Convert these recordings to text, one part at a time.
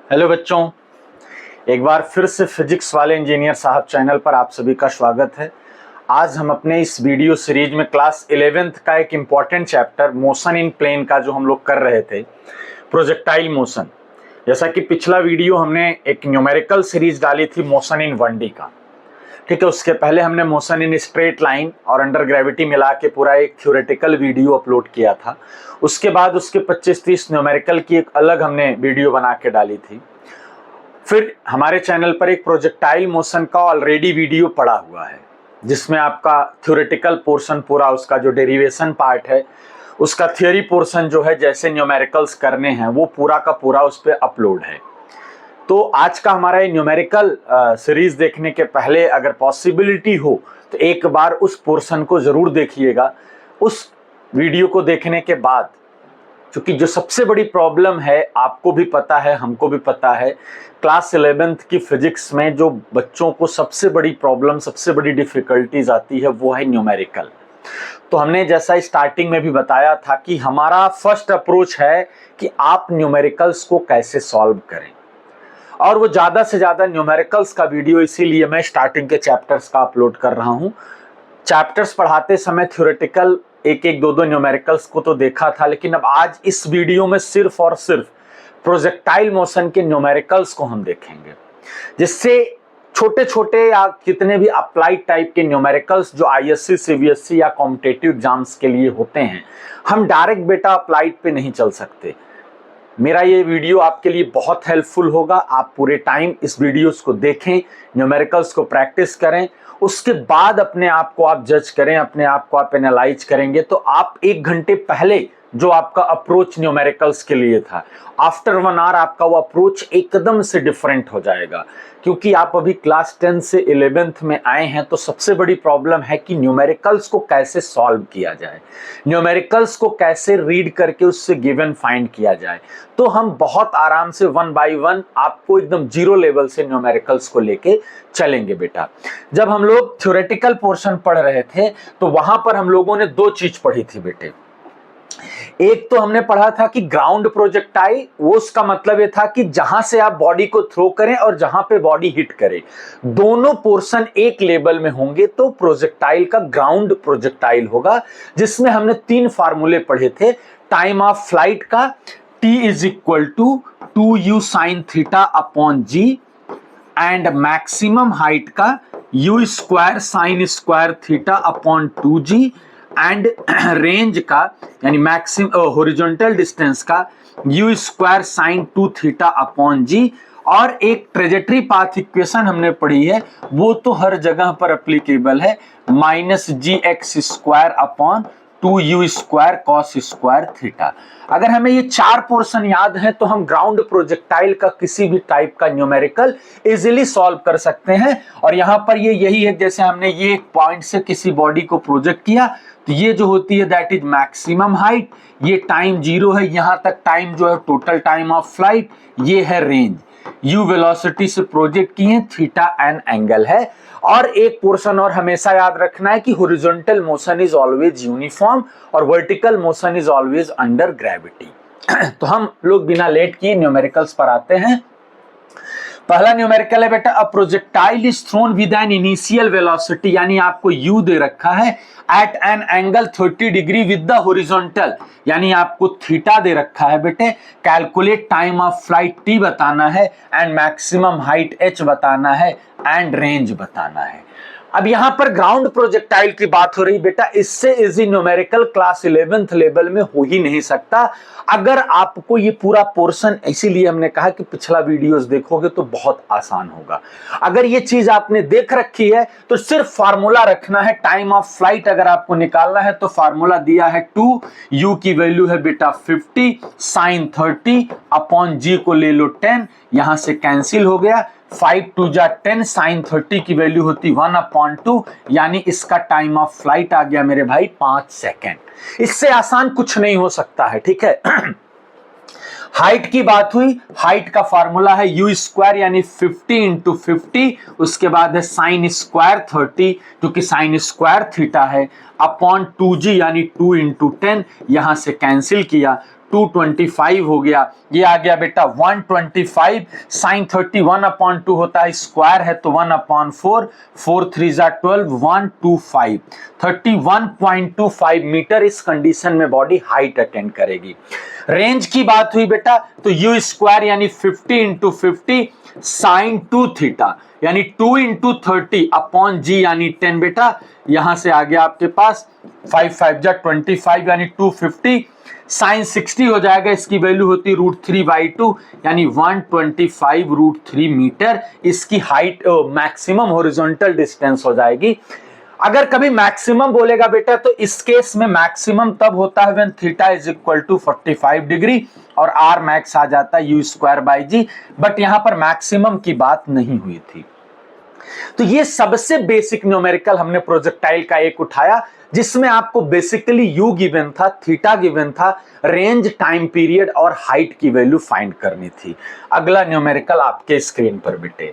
Hello बच्चों, एक बार फिर से फिजिक्स वाले इंजीनियर साहब चैनल पर आप सभी का स्वागत है। आज हम अपने इस वीडियो सीरीज में क्लास 11th का एक important chapter motion in plane का जो हम लोग कर रहे थे, प्रोजेक्टाइल मोशन। जैसा कि पिछला वीडियो हमने एक न्यूमेरिकल सीरीज डाली थी मोशन इन 1D का, ठीक है। उसके पहले हमने मोशन इन स्ट्रेट लाइन और अंडर ग्रेविटी मिला के पूरा एक थ्योरेटिकल वीडियो अपलोड किया था। उसके बाद उसके 25-30 न्यूमेरिकल की एक अलग हमने वीडियो बना के डाली थी। फिर हमारे चैनल पर एक प्रोजेक्टाइल मोशन का ऑलरेडी वीडियो पड़ा हुआ है, जिसमें आपका थ्योरेटिकल पोर्शन पूरा, उसका जो डेरिवेशन पार्ट है, उसका थियोरी पोर्शन जो है, जैसे न्यूमेरिकल्स करने हैं, वो पूरा का पूरा उस पर अपलोड है। तो आज का हमारा ये न्यूमेरिकल सीरीज देखने के पहले अगर पॉसिबिलिटी हो तो एक बार उस पोर्शन को जरूर देखिएगा। उस वीडियो को देखने के बाद, क्योंकि जो सबसे बड़ी प्रॉब्लम है, आपको भी पता है, हमको भी पता है, क्लास 11th की फिजिक्स में जो बच्चों को सबसे बड़ी प्रॉब्लम, सबसे बड़ी डिफिकल्टीज आती है, वो है न्यूमेरिकल। तो हमने जैसा स्टार्टिंग में भी बताया था कि हमारा फर्स्ट अप्रोच है कि आप न्यूमेरिकल्स को कैसे सॉल्व करें, और वो ज़्यादा से ज़्यादा न्यूमेरिकल्स का वीडियो इसीलिए मैं स्टार्टिंग के चैप्टर्स का अपलोड कर रहा हूँ। चैप्टर्स पढ़ाते समय थ्योरेटिकल एक एक दो न्यूमेरिकल्स को तो देखा था, लेकिन अब आज इस वीडियो में सिर्फ और सिर्फ प्रोजेक्टाइल मोशन के न्यूमेरिकल्स को हम देखेंगे, जिससे छोटे छोटे या कितने भी अप्लाइड टाइप के न्यूमेरिकल्स जो आईएससी, सीबीएसई या कॉम्पिटिटिव एग्जाम्स के लिए होते हैं, हम डायरेक्ट बेटा अप्लाइड पे नहीं चल सकते। मेरा ये वीडियो आपके लिए बहुत हेल्पफुल होगा। आप पूरे टाइम इस वीडियोस को देखें, न्यूमेरिकल्स को प्रैक्टिस करें, उसके बाद अपने आप को आप जज करें, अपने आप को आप एनालाइज करेंगे, तो आप 1 घंटे पहले जो आपका अप्रोच न्यूमेरिकल्स के लिए था, आफ्टर 1 आवर आपका वो अप्रोच एकदम से डिफरेंट हो जाएगा। क्योंकि आप अभी क्लास 10 से 11th में आए हैं, तो सबसे बड़ी प्रॉब्लम है कि न्यूमेरिकल्स को कैसे सॉल्व किया जाए, न्यूमेरिकल्स को कैसे रीड करके उससे गिवन फाइंड किया जाए। तो हम बहुत आराम से 1 by 1 आपको एकदम जीरो लेवल से न्यूमेरिकल्स को लेके चलेंगे बेटा। जब हम लोग थ्योरेटिकल पोर्शन पढ़ रहे थे, तो वहां पर हम लोगों ने 2 चीज पढ़ी थी बेटे। एक तो हमने पढ़ा था कि ग्राउंड प्रोजेक्टाइल, वो उसका मतलब ये था कि जहां से आप बॉडी को थ्रो करें और जहां पे बॉडी हिट करे, दोनों पोर्शन एक लेवल में होंगे तो प्रोजेक्टाइल का ग्राउंड प्रोजेक्टाइल होगा। जिसमें हमने 3 फार्मूले पढ़े थे। टाइम ऑफ फ्लाइट का T is equal to 2u sine theta upon G, and maximum height का u square sine square theta upon 2g, and range का यानी मैक्सिमम हॉरिजॉन्टल डिस्टेंस का u square sine 2 theta upon G. और एक trajectory path equation हमने पढ़ी है, वो तो हर जगह पर एप्लीकेबल है, -gx square upon 2u square cos square theta. अगर हमें ये 4 पोर्शन याद है, तो हम ग्राउंड प्रोजेक्टाइल का किसी भी टाइप का न्यूमेरिकल इजीली सॉल्व कर सकते हैं। और यहां पर ये यही है, जैसे हमने ये एक पॉइंट से किसी बॉडी को प्रोजेक्ट किया, तो ये जो होती है दैट इज मैक्सिमम हाइट, ये टाइम 0 है, यहां तक टाइम जो है टोटल टाइम ऑफ फ्लाइट, ये है रेंज, u वेलोसिटी से प्रोजेक्ट किए, थीटा एन एंगल है। और एक पोर्शन और हमेशा याद रखना है कि horizontal motion is always uniform और vertical motion is always under gravity. तो हम लोग बिना लेट किए न्यूमेरिकल्स पर आते हैं। पहला न्यूमेरिकल है बेटा, a projectile is thrown with an initial velocity, यानी आपको u दे रखा है, at an angle 30 degree with the horizontal, यानी आपको थीटा दे रखा है बेटे। Calculate time of flight t बताना है, एंड मैक्सिमम हाइट h बताना है, एंड रेंज बताना है। अब यहां पर ग्राउंड प्रोजेक्टाइल की बात हो रही बेटा, इससे easy numerical class 11th level में हो ही नहीं सकता। अगर आपको ये पूरा पोर्शन, इसीलिए हमने कहा कि पिछला वीडियोस देखोगे तो बहुत आसान होगा। अगर ये चीज आपने देख रखी है, तो सिर्फ फार्मूला रखना है। टाइम ऑफ फ्लाइट अगर आपको निकालना है, तो फार्मूला दिया है 2, u की वैल्यू है बेटा 50 साइन 30 अपॉन g को ले लो 10, यहां से कैंसिल हो गया, 5 2 जा 10, साइन 30 की वैल्यू होती 1/2, यानी इसका टाइम ऑफ फ्लाइट आ गया मेरे भाई 5 सेकेंड। इससे आसान कुछ नहीं हो सकता है, ठीक है। हाइट की बात हुई, हाइट का फार्मूला है u स्क्वायर यानी 50 इंटू 50, उसके बाद है साइन स्क्वायर 30 क्योंकि साइन स्क्वायर थीटा है, अपॉन 2g यानी 2 इंटू 10, यहां से कैंसिल किया, 225 हो गया, ये आ गया बेटा 125 साइन 31/2 होता है, स्क्वायर है तो 1/4, 4 3 जा 12, 125 31.25 मीटर इस कंडीशन में बॉडी हाइट अटेंड करेगी। रेंज की बात हुई बेटा तो यू स्क्वायर यानी 50 इंटू 50 साइन 2 थीटा यानी 2 इंटू 30 अपॉन जी यानी 10 बेटा, यहां से आ गया आपके पास 5 5 जा 25 यानी 250 साइन 60 हो जाएगा, इसकी वैल्यू होती है √3/2 यानी 125 √3 मीटर इसकी हाइट मैक्सिमम हॉरिजॉन्टल डिस्टेंस हो जाएगी। अगर कभी मैक्सिमम बोलेगा बेटा तो इस केस में मैक्सिमम तब होता है when theta is equal to 45 degree और आर मैक्स आ जाता है U square by G, but यहां पर मैक्सिमम की बात नहीं हुई थी। तो ये सबसे बेसिक न्यूमेरिकल हमने प्रोजेक्टाइल का एक उठाया जिसमें आपको बेसिकली यू गिवन था, थीटा गिवन था, रेंज, टाइम पीरियड और हाइट की वैल्यू फाइंड करनी थी। अगला न्यूमेरिकल आपके स्क्रीन पर बेटे,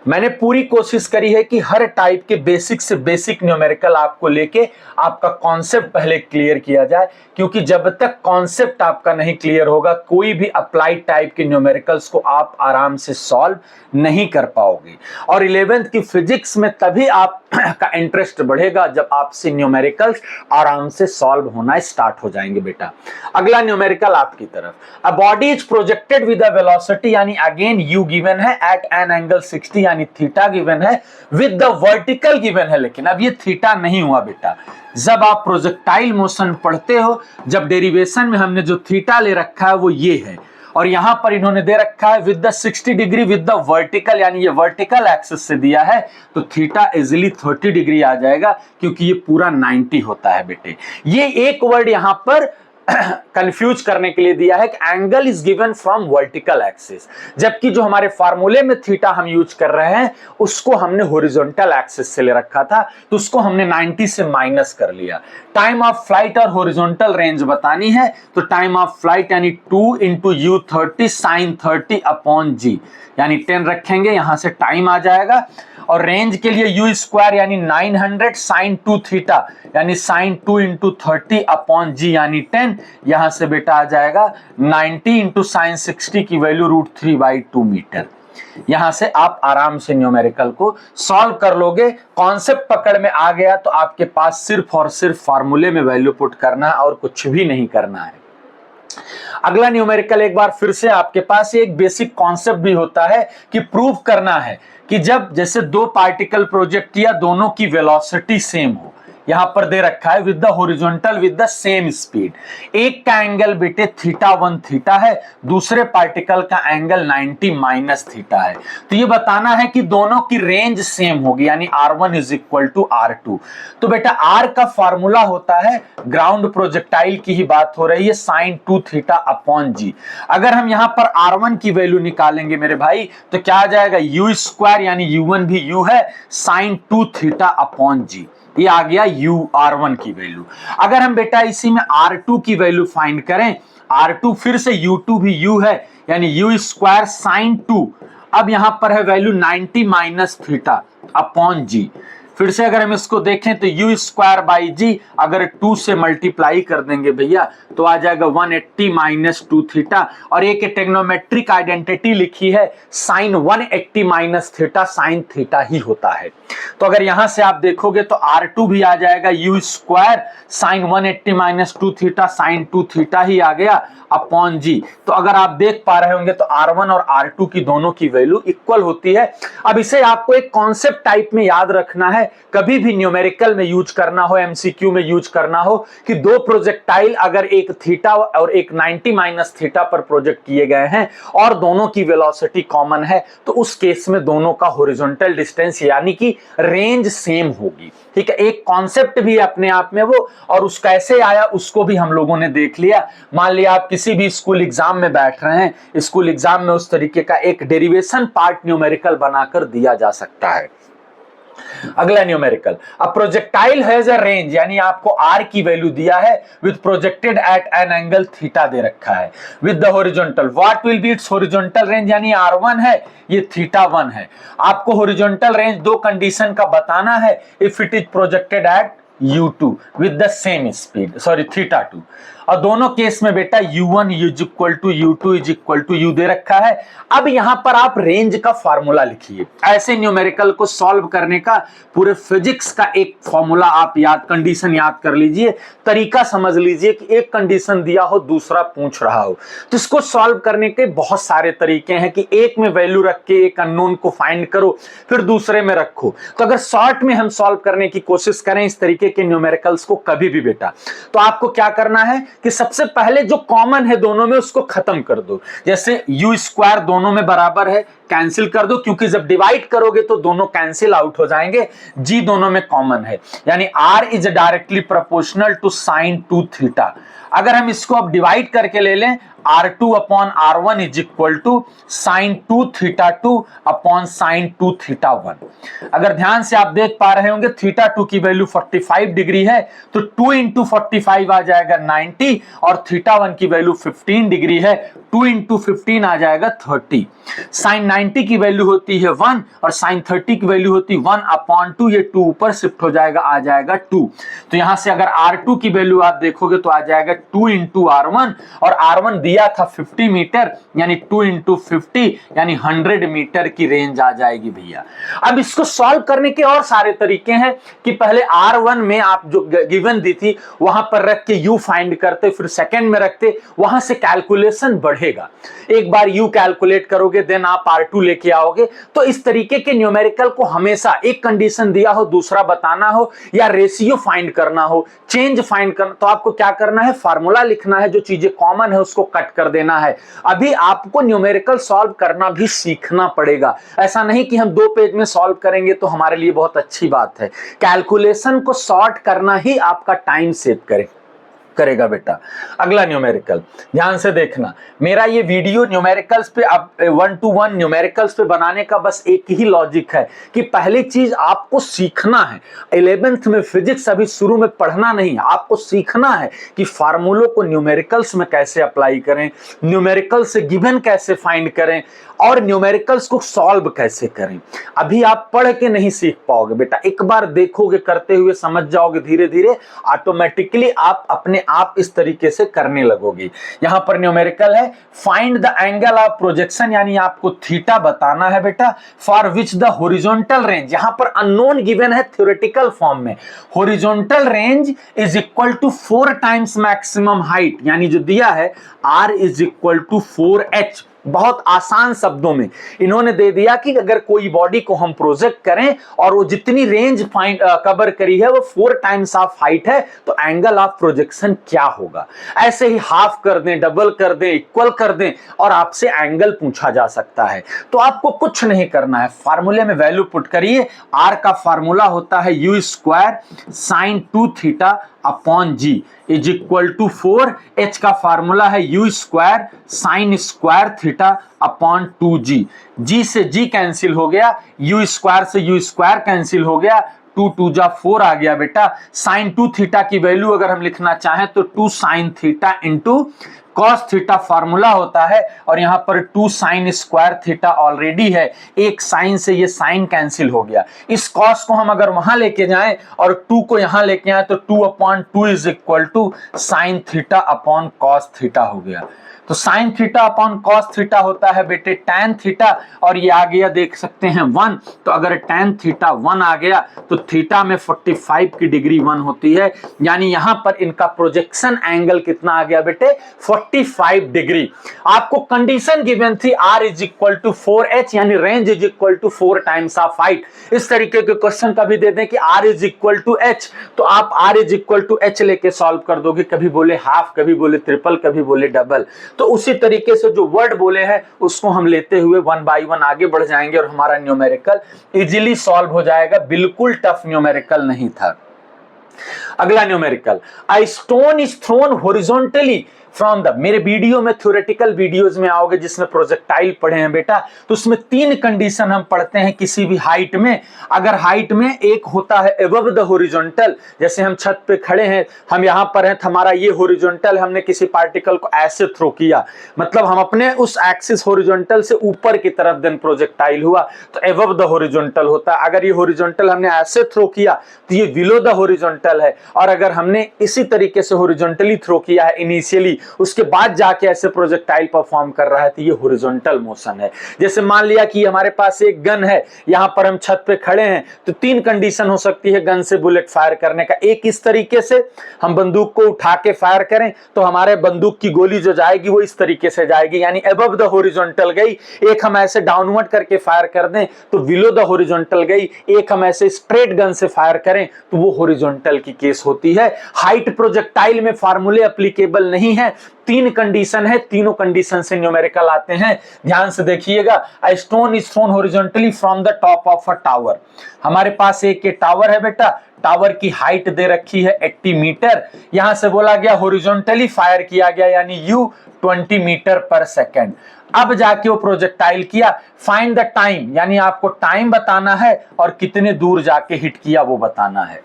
मैंने पूरी कोशिश करी है कि हर टाइप के बेसिक से बेसिक न्यूमेरिकल आपको लेके आपका कॉन्सेप्ट पहले क्लियर किया जाए, क्योंकि जब तक कॉन्सेप्ट आपका नहीं क्लियर होगा कोई भी अप्लाइड टाइप के न्यूमेरिकल्स को आप आराम से सॉल्व नहीं कर पाओगे। और 11th की फिजिक्स में तभी आपका इंटरेस्ट बढ़ेगा जब आपसे न्यूमेरिकल्स आराम से सॉल्व होना स्टार्ट हो जाएंगे बेटा। अगला न्यूमेरिकल आपकी तरफ, a body is projected with a velocity यानी अगेन यू गिवन है एट एन एंगल 60 यानी थीटा गिवन है, विद द वर्टिकल गिवन है, लेकिन अब ये थीटा नहीं हुआ बेटा। जब आप प्रोजेक्टाइल मोशन पढ़ते हो, जब डेरिवेशन में हमने जो थीटा ले रखा है वो ये है, और यहां पर इन्होंने दे रखा है with the 60 degree with the vertical यानी ये वर्टिकल एक्सिस से दिया है, तो थीटा इजिली 30 डिग्री आ जाएगा क्योंकि ये पूरा 90 होता है बेटे। ये एक वर्ड यहां पर कंफ्यूज करने के लिए दिया है कि angle is given from vertical axis, जबकि जो हमारे फार्मूले में थीटा हम यूज कर रहे हैं उसको हमने हॉरिजॉन्टल एक्सिस से ले रखा था, तो उसको हमने 90 से माइनस कर लिया। टाइम ऑफ फ्लाइट और हॉरिजॉन्टल रेंज बतानी है तो टाइम ऑफ फ्लाइट यानी 2 इंटू यू 30 साइन 30 अपॉन जी यानी 10 रखेंगे, यहां से टाइम आ जाएगा। और रेंज के लिए यू स्क्वायर यानी 900 साइन 2 थीटा यानी साइन 2 इंटू 30 अपॉन जी यानी 10, यहां से बेटा आ जाएगा 90 इंटू साइन 60 की वैल्यू √3/2 मीटर। यहां से आप आराम से न्यूमेरिकल को सॉल्व कर लोगे। कॉन्सेप्ट पकड़ में आ गया तो आपके पास सिर्फ और सिर्फ फार्मूले में वैल्यू पुट करना है और कुछ भी नहीं करना है। अगला न्यूमेरिकल एक बार फिर से आपके पास एक बेसिक कॉन्सेप्ट भी होता है कि प्रूव करना है कि जब जैसे दो पार्टिकल प्रोजेक्ट किया दोनों की वेलोसिटी सेम हो, यहां पर दे रखा है with the horizontal with the same speed, एक का एंगल बेटे θ1 थीटा है, दूसरे पार्टिकल का एंगल 90 माइनस थीटा है, तो ये बताना है कि दोनों की रेंज सेम होगी यानी R1 is equal to R2। तो बेटा R का फार्मूला होता है, ग्राउंड प्रोजेक्टाइल की ही बात हो रही है, साइन 2 थीटा अपॉन जी। अगर हम यहां पर R1 की वैल्यू निकालेंगे मेरे भाई तो क्या आ जाएगा, यू स्क्वायर यानी U1 भी U है, साइन 2 थीटा अपॉन जी, ये आ गया यू R1 की वैल्यू। अगर हम बेटा इसी में R2 की वैल्यू फाइंड करें, R2 फिर से U2 भी U है यानी यू स्क्वायर साइन 2, अब यहां पर है वैल्यू 90 माइनस थीटा अपॉन जी। फिर से अगर हम इसको देखें तो यू स्क्वायर बाई जी अगर 2 से मल्टीप्लाई कर देंगे भैया तो आ जाएगा 180 माइनस 2 थीटा, और एक टेक्नोमेट्रिक आइडेंटिटी लिखी है sine 180 minus theta sine theta ही होता है। तो अगर यहां से आप देखोगे तो R2 भी आ जाएगा U square sine 180 minus 2 theta sine 2 theta ही आ गया अपॉन जी। तो अगर आप देख पा रहे होंगे तो R1 और R2 की दोनों की वैल्यू इक्वल होती है। अब इसे आपको एक कॉन्सेप्ट टाइप में याद रखना है, कभी भी न्यूमेरिकल में यूज करना हो, एमसीक्यू में यूज करना हो कि दो प्रोजेक्टाइल अगर एक थीटा और एक 90 माइनस थीटा पर प्रोजेक्ट किए गए हैं और दोनों की वेलोसिटी कॉमन है तो उस केस में दोनों का हॉरिजॉन्टल डिस्टेंस यानी कि रेंज सेम होगी। ठीक है, एक कॉन्सेप्ट भी अपने आप में वो, और उसका कैसे आया उसको भी हम लोगों ने देख लिया। मान लिया आप किसी भी स्कूल एग्जाम में बैठ रहे हैं, स्कूल एग्जाम में उस तरीके का एक डेरिवेशन पार्ट न्यूमेरिकल बनाकर दिया जा सकता है। अगला numerical, a projectile has a range यानी आपको R की वैल्यू दिया है with projected at an angle theta दे रखा है with the horizontal, what will be its horizontal range यानी R1 है, ये θ1 है। आपको हॉरिजॉन्टल रेंज दो कंडीशन का बताना है, if it is projected at U2 with the same speed, sorry θ2, और दोनों केस में बेटा u1 is equal to u2 is equal to u दे रखा है। अब यहां पर आप रेंज का फार्मूला लिखिए। ऐसे न्यूमेरिकल को सॉल्व करने का पूरे फिजिक्स का एक फार्मूला आप कंडीशन याद कर लीजिए, तरीका समझ लीजिए कि एक कंडीशन दिया हो, दूसरा पूछ रहा हो, तो इसको सॉल्व करने के बहुत सारे तरीके हैं कि एक में वैल्यू रख के एक अननोन को फाइंड करो, फिर दूसरे में रखो। तो अगर शॉर्ट में हम सॉल्व करने की कोशिश करें इस तरीके के न्यूमेरिकल्स को कभी भी बेटा, तो आपको क्या करना है कि सबसे पहले जो कॉमन है दोनों में उसको खत्म कर दो। जैसे u स्क्वायर दोनों में बराबर है, कैंसिल कर दो, क्योंकि जब डिवाइड करोगे तो दोनों कैंसिल आउट हो जाएंगे। g दोनों में कॉमन है, यानी r is directly proportional to sine 2 theta. अगर हम इसको अब डिवाइड करके ले लें, R2 upon R1 is equal to sine 2 theta 2 upon sine 2 theta 1। अगर ध्यान से आप देख पा रहे होंगे थीटा 2 की वैल्यू 45 डिग्री है, तो 2 इंटू 45 आ जाएगा 90, और थीटा 1 की वैल्यू 15 डिग्री है, 2 इंटू 15 आ जाएगा 30। साइन 90 की वैल्यू होती है 1 और साइन 30 की वैल्यू होती है 1 अपॉन 2, ये 2 ऊपर शिफ्ट हो जाएगा, आ जाएगा 2। तो यहां से अगर R2 की वैल्यू आप देखोगे तो आ जाएगा 2 इंटू R1, और R1 दिया था 50 मीटर, यानी 2 इंटू 50 यानी 100 मीटर की रेंज आ जाएगी भैया। अब इसको सॉल्व करने के और सारे तरीके हैं कि पहले R1 में आप जो गिवन दी थी वहां पर रख के U फाइंड करते, फिर सेकंड में रखते, वहां से कैलकुलेशन बढ़ेगा। एक बार U कैलकुलेट करोगे देन आप R2 लेके आओगे। तो इस तरीके के न्यूमेरिकल को हमेशा एक कंडीशन दिया हो, दूसरा बताना हो, या रेशियो फाइंड करना हो, चेंज फाइंड करना, तो आपको क्या करना है, फार्मूला लिखना है, जो चीजें कॉमन है उसको कट कर देना है। अभी आपको न्यूमेरिकल सॉल्व करना भी सीखना पड़ेगा। ऐसा नहीं कि हम 2 पेज में सॉल्व करेंगे तो हमारे लिए बहुत अच्छी बात है। कैलकुलेशन को सॉर्ट करना ही आपका टाइम सेव करेगा बेटा। अगला न्यूमेरिकल ध्यान से देखना, मेरा ये वीडियो न्यूमेरिकल्स पे, अब 1 to 1 न्यूमेरिकल्स पे बनाने का बस एक ही लॉजिक है कि पहली चीज आपको सीखना है। 11th में फिजिक्स अभी शुरू में पढ़ना नहीं, आपको सीखना है कि फार्मूलों को न्यूमेरिकल्स में कैसे अप्लाई करें, न्यूमेरिकल से गिवन कैसे फाइंड करें, और न्यूमेरिकल्स को सॉल्व कैसे करें। अभी आप पढ़ के नहीं सीख पाओगे बेटा, एक बार देखोगे, करते हुए समझ जाओगे, धीरे धीरे ऑटोमेटिकली आप अपने आप इस तरीके से करने लगोगे। यहां पर न्यूमेरिकल है, find the angle of projection, यानी आपको थीटा बताना है बेटा, for which the horizontal range, यहां पर अननोन गिवन है थ्योरेटिकल फॉर्म में, horizontal range is equal to 4 times maximum height, यानी जो दिया है r is equal to 4h। बहुत आसान शब्दों में इन्होंने दे दिया कि अगर कोई बॉडी को हम प्रोजेक्ट करें और वो जितनी रेंज कवर करी है वो 4 टाइम्स ऑफ हाइट है, तो एंगल ऑफ प्रोजेक्शन क्या होगा। ऐसे ही हाफ कर दें, डबल कर दें, इक्वल कर दें, और आपसे एंगल पूछा जा सकता है। तो आपको कुछ नहीं करना है, फार्मूले में वैल्यू पुट करिए। r का फार्मूला होता है u square sine 2 theta upon g is equal to 4, h का फार्मूला है u square sine square theta upon 2g, g से g कैंसिल हो गया, u स्क्वायर से u स्क्वायर कैंसिल हो गया, 2 2 जा 4 आ गया बेटा। साइन 2 थीटा की वैल्यू अगर हम लिखना चाहें तो 2 sine theta into cos theta formula होता है, और यहां पर 2 साइन स्क्वायर थीटा ऑलरेडी है, एक साइन से ये साइन कैंसिल हो गया। इस कॉस को हम अगर वहां लेके जाएं और 2 को यहां लेके आए तो 2 upon 2 is equal to sine theta upon cos theta हो गया। तो sine theta upon cos theta होता है बेटे टैन थीटा, और ये आ गया देख सकते हैं 1। तो अगर टैन थीटा 1 आ गया तो थीटा में 45 की डिग्री 1 होती है, यानी यहां पर इनका प्रोजेक्शन एंगल कितना आ गया बेटे 45 डिग्री। आपको कंडीशन गिवन थी r is equal to 4h, यानी range is equal to 4 times of height. इस तरीके के क्वेश्चन कभी दे दें कि r is equal to h, तो आप r is equal to h लेके सॉल्व कर दोगे, कभी बोले हाफ, कभी बोले ट्रिपल, कभी बोले डबल। तो उसी तरीके से जो वर्ड बोले हैं उसको हम लेते हुए 1 बाय 1 आगे बढ़ जाएंगे और हमारा न्यूमेरिकल इजीली सॉल्व हो जाएगा। बिल्कुल टफ न्यूमेरिकल नहीं था। अगला numerical, a stone is throne horizontally from the, मेरे वीडियो में थ्योरेटिकल वीडियोज में आओगे जिसमें प्रोजेक्टाइल पढ़े हैं बेटा, तो उसमें 3 कंडीशन हम पढ़ते हैं किसी भी हाइट में। अगर हाइट में एक होता है अबव द हॉरिजॉन्टल, जैसे हम छत पे खड़े हैं, हम यहां पर हैं, हमारा ये हॉरिजॉन्टल, हमने किसी पार्टिकल को ऐसे थ्रो किया, मतलब हम अपने उस एक्सिस हॉरिजॉन्टल से ऊपर की तरफ देन प्रोजेक्टाइल हुआ, तो अबव द हॉरिजॉन्टल होता है। अगर ये हॉरिजॉन्टल हमने ऐसे थ्रो किया तो ये बिलो द हॉरिजॉन्टल है, और अगर हमने इसी तरीके से हॉरिजॉन्टली थ्रो किया है इनिशियली, उसके बाद जाके ऐसे प्रोजेक्टाइल परफॉर्म कर रहा है, तो ये हॉरिजॉन्टल मोशन है। जैसे मान लिया कि हमारे पास एक गन है, यहां पर हम छत पे खड़े हैं, तो 3 कंडीशन हो सकती है गन से बुलेट फायर करने का। एक, इस तरीके से हम बंदूक को उठा के फायर करें तो हमारे बंदूक की गोली जो जाएगी वो इस तरीके से जाएगी, यानी अबव द हॉरिजॉन्टल गई। एक हम ऐसे डाउनवर्ड करके फायर कर दें तो बिलो द हॉरिजॉन्टल गई। एक हम ऐसे स्ट्रेट गन से फायर करें तो वो हॉरिजॉन्टल की केस होती है। हाइट प्रोजेक्टाइल में फार्मूले एप्लीकेबल नहीं है, 3 कंडीशन है, तीनों कंडीशन से न्यूमेरिकल आते हैं। ध्यान से देखिएगा, a stone is throne horizontally from the top of a tower. हमारे पास एक ये टावर है बेटा, टावर की हाइट दे रखी है 80 मीटर, यहां से बोला गया हॉरिजॉन्टली फायर किया गया, यानी u 20 मीटर पर सेकेंड। अब जाके वो प्रोजेक्टाइल किया, फाइंड द टाइम, यानी आपको टाइम बताना है और कितने दूर जाके हिट किया वो बताना है।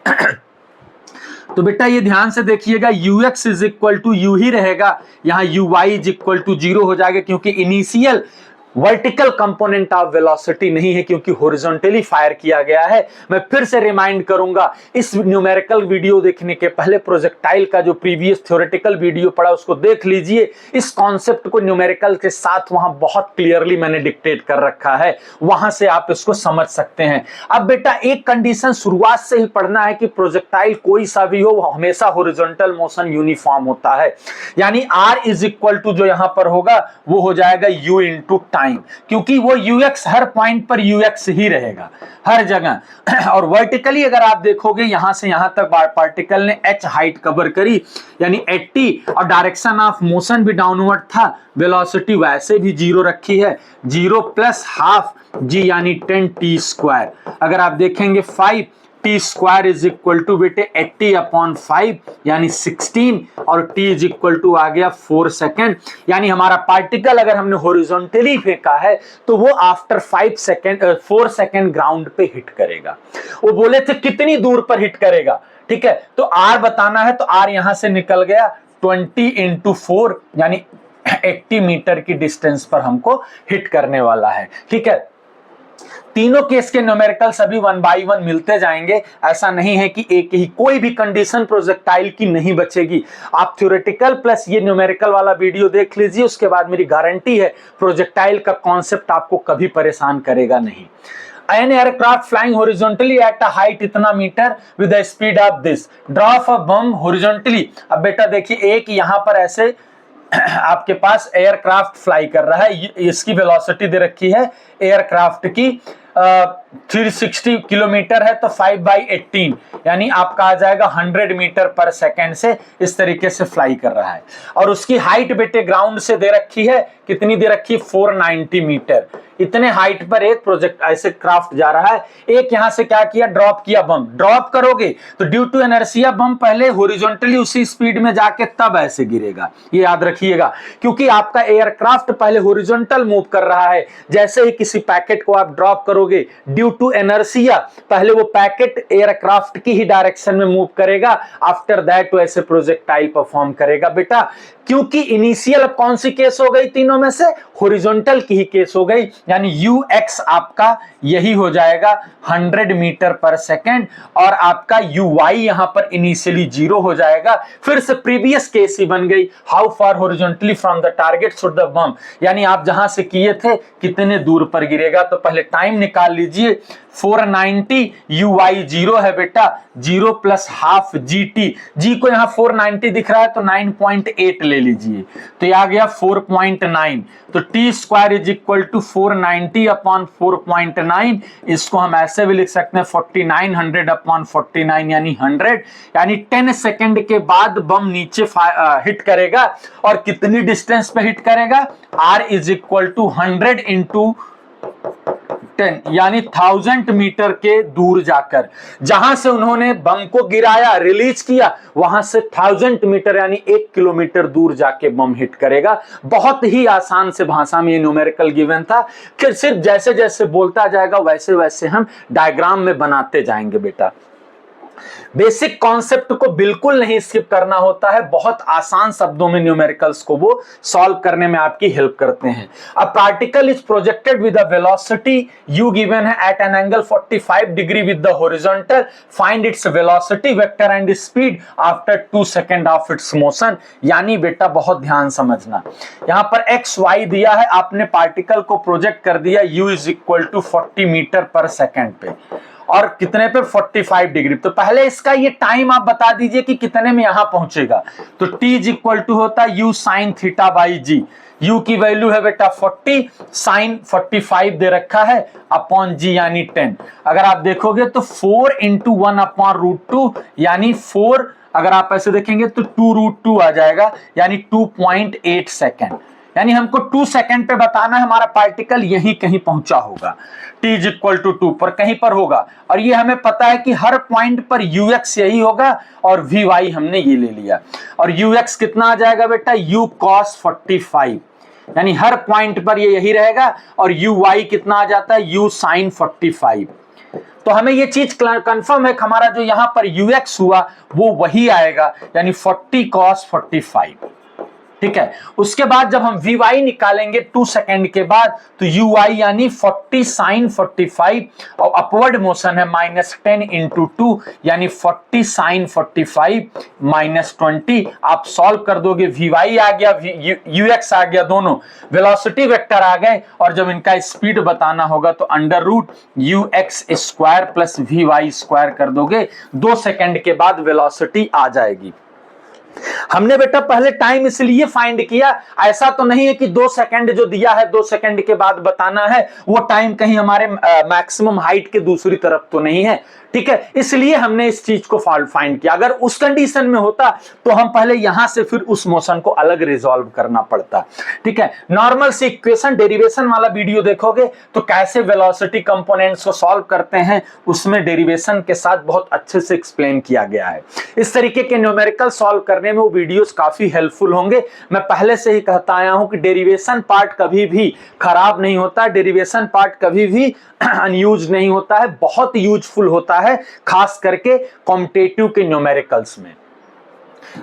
तो बेटा ये ध्यान से देखिएगा, ux is equal to U ही रहेगा, यहां uy इज इक्वल टू 0 हो जाएगा, क्योंकि initial vertical component of velocity नहीं है, क्योंकि हॉरिजॉन्टली फायर किया गया है। मैं फिर से रिमाइंड करूंगा, इस न्यूमेरिकल वीडियो देखने के पहले प्रोजेक्टाइल का जो प्रीवियस थ्योरेटिकल वीडियो पढ़ा उसको देख लीजिए। इस कॉन्सेप्ट को न्यूमेरिकल के साथ वहां बहुत क्लियरली मैंने डिक्टेट कर रखा है, वहां से आप इसको समझ सकते हैं। अब बेटा एक कंडीशन शुरुआत से ही पढ़ना है कि प्रोजेक्टाइल कोई सा भी हो हमेशा हॉरिजॉन्टल मोशन यूनिफॉर्म होता है, यानी r इज इक्वल टू जो यहां पर होगा वो हो जाएगा u इंटू टाइम, क्योंकि वो ux हर पॉइंट पर ux ही रहेगा हर जगह। और वर्टिकली अगर आप देखोगे यहां से यहां तक पार्टिकल ने h हाइट कवर करी, यानी 80, और डायरेक्शन ऑफ मोशन भी डाउनवर्ड था, वेलोसिटी वैसे भी 0 रखी है, 0 प्लस हाफ g यानी 10t स्क्वायर। अगर आप देखेंगे 5 T square is equal to बेटे 80/5 यानी 16, और t इज इक्वल टू आ गया 4 सेकेंड, यानी हमारा पार्टिकल अगर हमने हॉरिजॉन्टली फेंका है तो वो आफ्टर 4 सेकेंड ग्राउंड पे हिट करेगा। वो बोले थे कितनी दूर पर हिट करेगा, ठीक है, तो r बताना है, तो r यहां से निकल गया 20 इंटू 4 यानी 80 मीटर की डिस्टेंस पर हमको हिट करने वाला है, ठीक है। तीनों केस के न्यूमेरिकल सभी 1 बाय 1 मिलते जाएंगे, ऐसा नहीं है कि एक ही कोई भी कंडीशन प्रोजेक्टाइल की नहीं बचेगी। आप थ्योरेटिकल प्लस ये न्यूमेरिकल वाला वीडियो देख लीजिए, उसके बाद मेरी गारंटी है प्रोजेक्टाइल का कॉन्सेप्ट आपको कभी परेशान करेगा नहीं। An aircraft flying horizontally at a height इतना metre with the speed of this, drop a bomb horizontally। अब बेटा देखिए, एक यहां पर ऐसे आपके पास एयरक्राफ्ट फ्लाई कर रहा है, इसकी वेलोसिटी दे रखी है एयरक्राफ्ट की 360 किलोमीटर है, तो 5/18 यानी आपका आ जाएगा 100 मीटर पर सेकेंड से इस तरीके से फ्लाई कर रहा है। और उसकी हाइट बेटे ग्राउंड से दे रखी है, कितनी दे रखी, 490 मीटर। इतने हाइट पर एक प्रोजेक्ट ऐसे क्राफ्ट जा रहा है। एक यहां से क्या किया, ड्रॉप किया बम। ड्रॉप करोगे तो ड्यू टू इनर्शिया बम पहले हॉरिजॉन्टली उसी स्पीड में जाके तब ऐसे गिरेगा, ये याद रखिएगा, क्योंकि आपका एयरक्राफ्ट पहले हॉरिजॉन्टल मूव कर रहा है। जैसे ही किसी पैकेट को आप ड्रॉप करोगे, ड्यू टू इनर्शिया पहले वो पैकेट एयरक्राफ्ट की ही डायरेक्शन में मूव करेगा, आफ्टर दैट वो ऐसे प्रोजेक्टाइल परफॉर्म करेगा बेटा। क्योंकि इनिशियल कौन सी केस हो गई, तीनों में से हॉरिजॉन्टल की ही केस हो गई, यानी ux आपका यही हो जाएगा 100 मीटर पर सेकेंड, और आपका uy यहां पर इनिशियली 0 हो जाएगा। फिर से प्रीवियस केस ही बन गई, how far horizontally from the target should the bomb, यानी आप जहां से किए थे कितने दूर पर गिरेगा। तो पहले टाइम निकाल लीजिए, 490 uy 0 है बेटा, 0 प्लस हाफ gt, g को यहां 490 दिख रहा है तो 9.8 ले लीजिए, तो ये आ गया 4.9, तो t square is equal to 490/4.9। इसको हम ऐसे भी लिख सकते हैं 4900/49 यानी 100, यानी 10 सेकेंड के बाद बम नीचे हिट करेगा। और कितनी डिस्टेंस पे हिट करेगा, r is equal to 100 into 10 यानी 1000 मीटर के दूर जाकर, जहां से उन्होंने बम को गिराया, रिलीज किया, वहां से 1000 मीटर यानी 1 किलोमीटर दूर जाके बम हिट करेगा। बहुत ही आसान से भाषा में ये न्यूमेरिकल गिवन था कि सिर्फ जैसे जैसे बोलता जाएगा वैसे वैसे हम डायग्राम में बनाते जाएंगे बेटा। बेसिक कॉन्सेप्ट को बिल्कुल नहीं स्किप करना होता है, बहुत आसान शब्दों में न्यूमेरिकल्स को वो सॉल्व करने में आपकी हेल्प करते हैं। A particle is projected with a velocity u given है at an angle 45 degree with the horizontal, find its velocity vector and speed after 2 second of its motion. यानी बेटा बहुत ध्यान समझना, यहां पर x y दिया है, आपने पार्टिकल को प्रोजेक्ट कर दिया u is equal to 40 metre per second पे, और कितने पे 45 डिग्री। तो पहले इसका ये टाइम आप बता दीजिए कि कितने में यहां पहुंचेगा। तो t इज इक्वल टू होता है u sine theta by G. u की वैल्यू है बेटा 40, साइन 45 दे रखा है, अपॉन g यानी 10। अगर आप देखोगे तो 4 इंटू 1 अपॉन रूट 2 यानी 4, अगर आप ऐसे देखेंगे तो 2 रूट 2 आ जाएगा, यानी 2.8 सेकेंड। यानी हमको 2 सेकंड पे बताना है हमारा पार्टिकल यहीं कहीं पहुंचा होगा, t इज इक्वल टू 2 पर कहीं पर होगा। और ये हमें पता है कि हर पॉइंट पर ux यही होगा और vy हमने ये ले लिया, और ux कितना आ जाएगा बेटा u cos 45, यानी हर पॉइंट पर ये यही रहेगा, और uy कितना आ जाता है u sin 45। तो हमें ये चीज कंफर्म है कि हमारा जो यहां पर ux हुआ वो वही आएगा, यानी 40 cos 45। ठीक है, उसके बाद जब हम vy निकालेंगे 2 सेकंड के बाद, तो uy यानी 40 sin 45, और अपवर्ड मोशन है -10 इंटू 2 यानी 40 sin 45 -20। आप सॉल्व कर दोगे, vy आ गया, ux आ गया, दोनों वेलोसिटी वेक्टर आ गए, और जब इनका स्पीड बताना होगा तो under root ux square plus vy square कर दोगे, 2 सेकंड के बाद वेलोसिटी आ जाएगी। हमने बेटा पहले टाइम इसलिए फाइंड किया, ऐसा तो नहीं है कि 2 सेकंड जो दिया है 2 सेकंड के बाद बताना है, वो टाइम कहीं हमारे मैक्सिमम हाइट के दूसरी तरफ तो नहीं है। ठीक है, इसलिए हमने इस चीज को फाइंड किया। अगर उस कंडीशन में होता तो हम पहले यहां से फिर उस मोशन को अलग रिजॉल्व करना पड़ता। ठीक है, नॉर्मल से इक्वेशन डेरिवेशन वाला वीडियो देखोगे तो कैसे वेलोसिटी कंपोनेंट्स को सॉल्व करते हैं, उसमें डेरिवेशन के साथ बहुत अच्छे से एक्सप्लेन किया गया है। इस तरीके के न्यूमेरिकल सॉल्व करने में वो वीडियोस काफी हेल्पफुल होंगे। मैं पहले से ही कहता आया हूं कि डेरिवेशन पार्ट कभी भी खराब नहीं होता, डेरिवेशन पार्ट कभी भी अनयूज नहीं होता है, बहुत यूजफुल होता है, खास करके कॉम्पिटिटिव के न्यूमेरिकल्स में।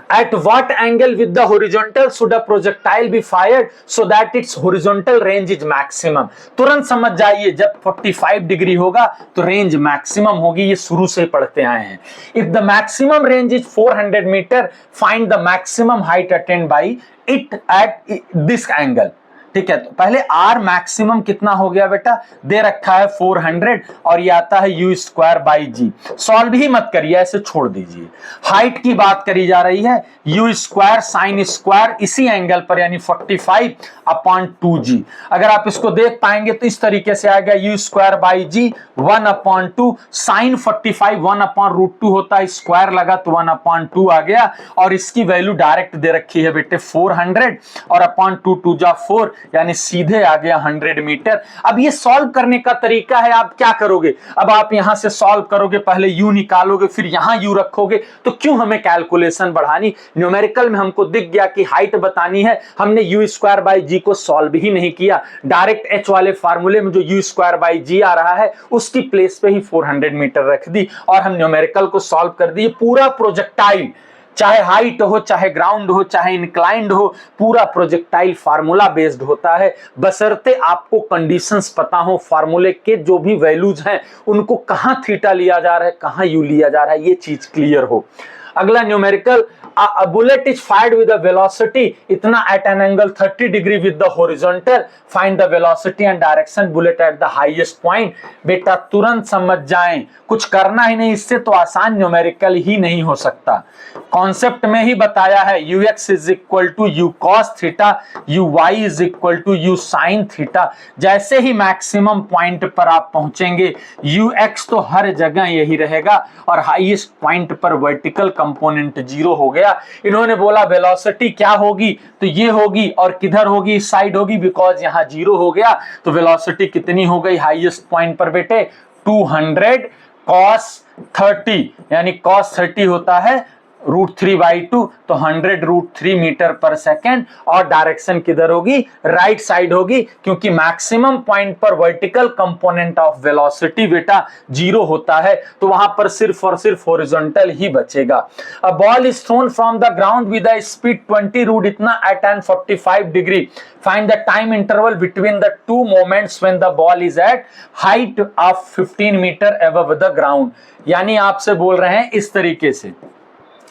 At what angle with the horizontal should a projectile be fired so that its horizontal range is maximum? तुरंत समझ जाइए, जब 45 डिग्री होगा तो रेंज मैक्सिमम होगी, ये शुरू से पढ़ते आए हैं। If the maximum range is 400 metre, find the maximum height attained by it at this angle। ठीक है, तो पहले आर मैक्सिमम कितना हो गया बेटा, दे रखा है 400, और ये आता है U square by G. Solve ही मत करिए, ऐसे छोड़ दीजिए। हाइट की बात करी जा रही है, यू स्क्वायर साइन स्क्वायर इसी एंगल पर यानी 45 अपॉन 2g। अगर आप इसको देख पाएंगे तो इस तरीके से आ गया, U square by G 1 upon 2, sine 45 1 upon root 2 होता है, स्क्वायर लगा तो 1 अपॉन 2 आ गया, और इसकी वैल्यू डायरेक्ट दे रखी है बेटे 400, और अपॉन 2 2 जा 4 यानी सीधे आ गया 100 मीटर। अब ये सॉल्व करने का तरीका है, आप क्या करोगे, अब आप यहां से सॉल्व करोगे, पहले यू निकालोगे, फिर यहां यू रखोगे, तो क्यों हमें कैलकुलेशन बढ़ानी। न्यूमेरिकल में हमको दिख गया कि हाइट बतानी है, हमने यू स्क्वायर बाई जी को सॉल्व ही नहीं किया, डायरेक्ट एच वाले फार्मूले में जो यू स्क्वायर बाई जी आ रहा है उसकी प्लेस पे ही 400 मीटर रख दी, और हम न्यूमेरिकल को सॉल्व कर दिए। पूरा प्रोजेक्टाइल, चाहे हाइट हो, चाहे ग्राउंड हो, चाहे इंक्लाइंड हो, पूरा प्रोजेक्टाइल फार्मूला बेस्ड होता है, बशर्ते आपको कंडीशंस पता हो, फार्मूले के जो भी वैल्यूज हैं उनको कहां थीटा लिया जा रहा है, कहां यू लिया जा रहा है, ये चीज क्लियर हो। अगला numerical, a bullet is fired with a velocity इतना at an angle 30 degree with the horizontal, find the velocity and direction bullet at the highest point। बेटा तुरंत समझ जाएं, कुछ करना ही नहीं, इससे तो आसान न्यूमेरिकल ही नहीं हो सकता। कॉन्सेप्ट में ही बताया है, ux is equal to U cos theta, uy is equal to U sine theta. जैसे ही मैक्सिमम पॉइंट पर आप पहुंचेंगे, ux तो हर जगह यही रहेगा, और हाईएस्ट पॉइंट पर वर्टिकल कंपोनेंट जीरो हो गया। इन्होंने बोला वेलोसिटी क्या होगी, तो ये होगी, और किधर होगी, इस साइड होगी, बिकॉज यहां जीरो हो गया। तो वेलोसिटी कितनी हो गई हाईएस्ट पॉइंट पर बेटे, 200 cos 30, यानी cos 30 होता है √3/2, तो 100√3 मीटर पर सेकेंड। और डायरेक्शन किधर होगी, राइट साइड होगी, क्योंकि मैक्सिमम पॉइंट पर वर्टिकल कंपोनेंट ऑफ वेलोसिटी बेटा जीरो होता है, तो वहां पर सिर्फ और सिर्फ हॉरिजॉन्टल ही बचेगा। A ball is thrown from the ground with a speed 20 root इतना at an 45 degree, find the time interval between the two moments when the ball is at height of 15 metre above the ground. यानी आपसे बोल रहे हैं इस तरीके से,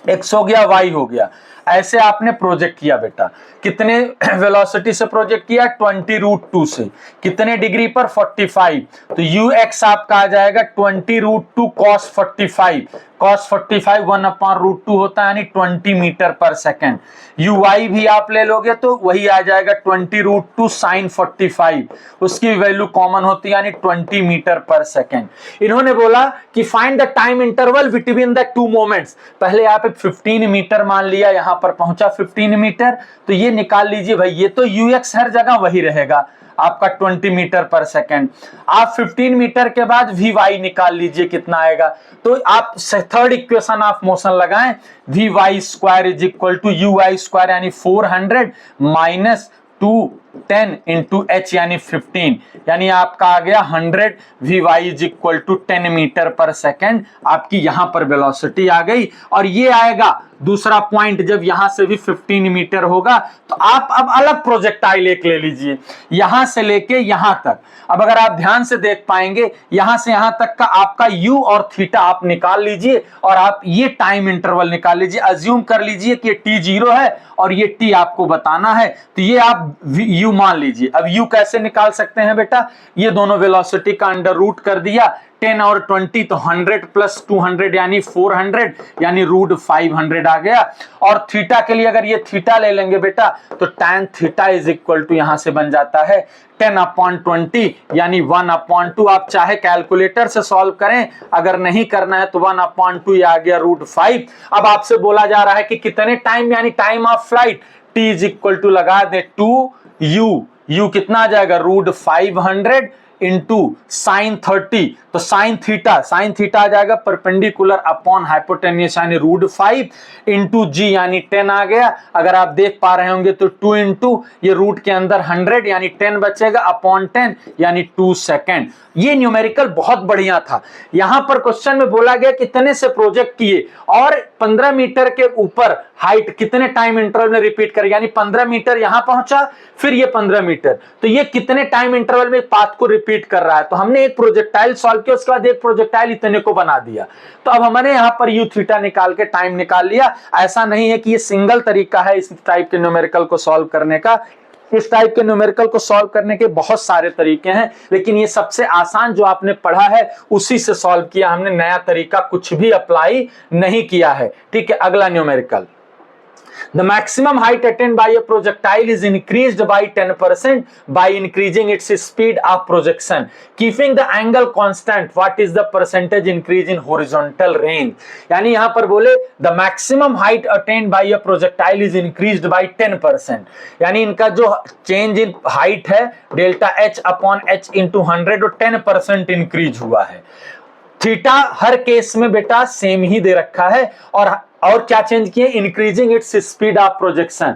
x हो गया, y हो गया, ऐसे आपने प्रोजेक्ट किया बेटा। कितने वेलोसिटी से प्रोजेक्ट किया, 20√2 से, कितने डिग्री पर, 45। तो ux आपका आ जाएगा 20√2 cos 45, cos 45 1/√2 होता है, यानी 20 मीटर पर सेकेंड। uy भी आप ले लोगे तो वही आ जाएगा 20√2 sin 45, उसकी वैल्यू कॉमन होती है, यानी 20 मीटर पर सेकेंड। इन्होंने बोला कि find the time interval between the two moments. पहले आप 15 मीटर मान लिया, यहां पर पहुंचा 15 मीटर, तो ये निकाल लीजिए भाई, ये तो ux हर जगह वही रहेगा आपका 20 मीटर पर सेकेंड। आप 15 मीटर के बाद vy निकाल लीजिए कितना आएगा, तो आप थर्ड इक्वेशन ऑफ मोशन लगाएं, vy square is equal to uy square, यानी 400 माइनस 210 इंटू h यानी 15, यानी आपका आ गया 100, vy is equal to 10 metre पर सेकेंड। आपकी यहां पर वेलोसिटी आ गई। और ये आएगा दूसरा पॉइंट, जब यहां से भी 15 मीटर होगा, तो आप अब अलग प्रोजेक्टाइल एक ले लीजिए, यहां से लेके यहां तक। अब अगर आप ध्यान से देख पाएंगे, यहां से यहां तक का आपका u और थीटा आप निकाल लीजिए, और आप ये टाइम इंटरवल निकाल लीजिए। अज्यूम कर लीजिए कि ये t0 है और ये t आपको बताना है, तो ये आप u मान लीजिए। अब u कैसे निकाल सकते हैं बेटा, ये दोनों वेलोसिटी का अंडर रूट कर दिया, 10 और 20 तो 100 प्लस 200 यानी 400, यानी √500 आ गया। और थीटा के लिए अगर ये थीटा ले लेंगे बेटा, तो tan theta is equal to यहां से बन जाता है 10/20, यानी 1/2। आप चाहे कैलकुलेटर से सॉल्व करें, अगर नहीं करना है तो 1/2 ये आ गया √5। अब आपसे बोला जा रहा है कि कितने टाइम, यानी time of flight, t is equal to लगा दे 2u कितना आ जाएगा, √500 इंटू साइन 30, तो साइन थीटा आ जाएगा परपेंडिकुलर अपॉन हाइपोटेन्यूस, यानी √5 इंटू जी, यानी 10 आ गया। अगर आप देख पा रहे होंगे तो 2 इंटू ये रूट के अंदर 100, यानी 10 बचेगा, अपॉन 10 यानी 2 सेकेंड। ये न्यूमेरिकल बहुत बढ़िया था। यहां पर क्वेश्चन में बोला गया कितने से प्रोजेक्ट किए, और 15 मीटर के ऊपर हाइट कितने टाइम इंटरवल में रिपीट कर, यानी 15 मीटर यहां पहुंचा, फिर ये 15 मीटर, तो ये कितने टाइम इंटरवल में पाथ को रिपीट कर रहा है। तो हमने एक प्रोजेक्टाइल सॉल्व किया, उसके बाद एक प्रोजेक्टाइल इतने को बना दिया। तो अब हमने यहां पर u थीटा निकाल के टाइम निकाल लिया। ऐसा नहीं है कि ये सिंगल तरीका है इस टाइप के न्यूमेरिकल को सॉल्व करने का। इस टाइप के न्यूमेरिकल को सॉल्व करने के बहुत सारे तरीके हैं, लेकिन ये सबसे आसान जो आपने पढ़ा है उसी से सॉल्व किया हमने, नया तरीका कुछ भी अप्लाई नहीं किया है। ठीक है, अगला numerical, the maximum height attained by a projectile is increased by 10% by increasing its speed of projection, keeping the angle constant. What is the percentage increase in horizontal range? यानी यहां पर बोले the maximum height attained by a projectile is increased by 10%, यानी इनका जो change in height है delta h upon h into 100 और 10% increase हुआ है। थीटा हर केस में बेटा सेम ही दे रखा है, और क्या चेंज किए, increasing its speed of projection.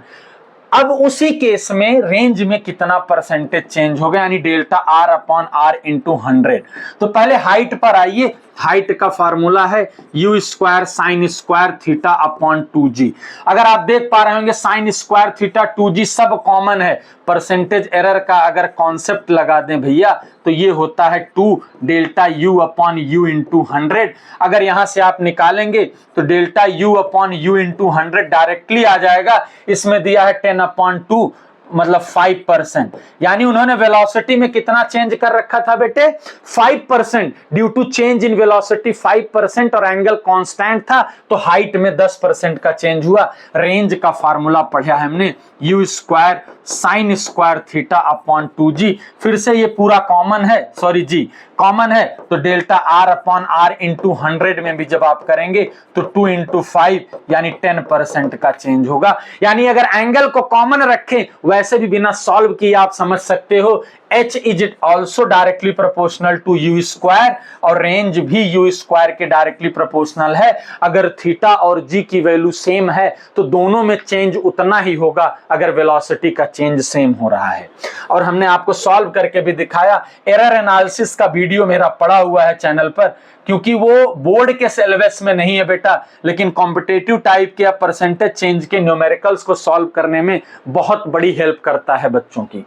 अब उसी केस में रेंज में कितना परसेंटेज चेंज होगा, यानी delta r upon r into 100। तो पहले हाइट पर आइए, हाइट का फार्मूला है u square sine square theta upon 2g। अगर आप देख पा रहे होंगे साइन स्क्वायर थीटा 2g सब कॉमन है, परसेंटेज एरर का अगर कॉन्सेप्ट लगा दें भैया, तो ये होता है 2 delta u upon u into 100। अगर यहां से आप निकालेंगे तो delta u upon u into 100 directly आ जाएगा। इसमें दिया है 10/2, मतलब 5%, यानी उन्होंने वेलोसिटी में कितना चेंज कर रखा था बेटे, 5%। Due to change in velocity 5% और एंगल कांस्टेंट था, तो हाइट में 10% का चेंज हुआ। रेंज का फार्मूला पढ़ा है हमने, u square sine square theta upon 2g। फिर से ये पूरा कॉमन है, सॉरी जी कॉमन है, तो delta r upon r into 100 में भी जब आप करेंगे तो 2 इंटू 5 यानी 10% का चेंज होगा। यानी अगर एंगल को कॉमन रखें वैसे भी बिना सॉल्व किए आप समझ सकते हो h is it also directly proportional to u square, और रेंज भी u स्क्वायर के डायरेक्टली प्रोपोर्शनल है। अगर थीटा और g की वैल्यू सेम है तो दोनों में चेंज उतना ही होगा अगर वेलोसिटी का चेंज सेम हो रहा है। और हमने आपको सॉल्व करके भी दिखाया। एरर एनालिसिस का वीडियो मेरा पड़ा हुआ है चैनल पर, क्योंकि वो बोर्ड के सिलेबस में नहीं है बेटा, लेकिन कॉम्पिटेटिव टाइप के या परसेंटेज चेंज के न्यूमेरिकल्स को सॉल्व करने में बहुत बड़ी हेल्प करता है बच्चों की।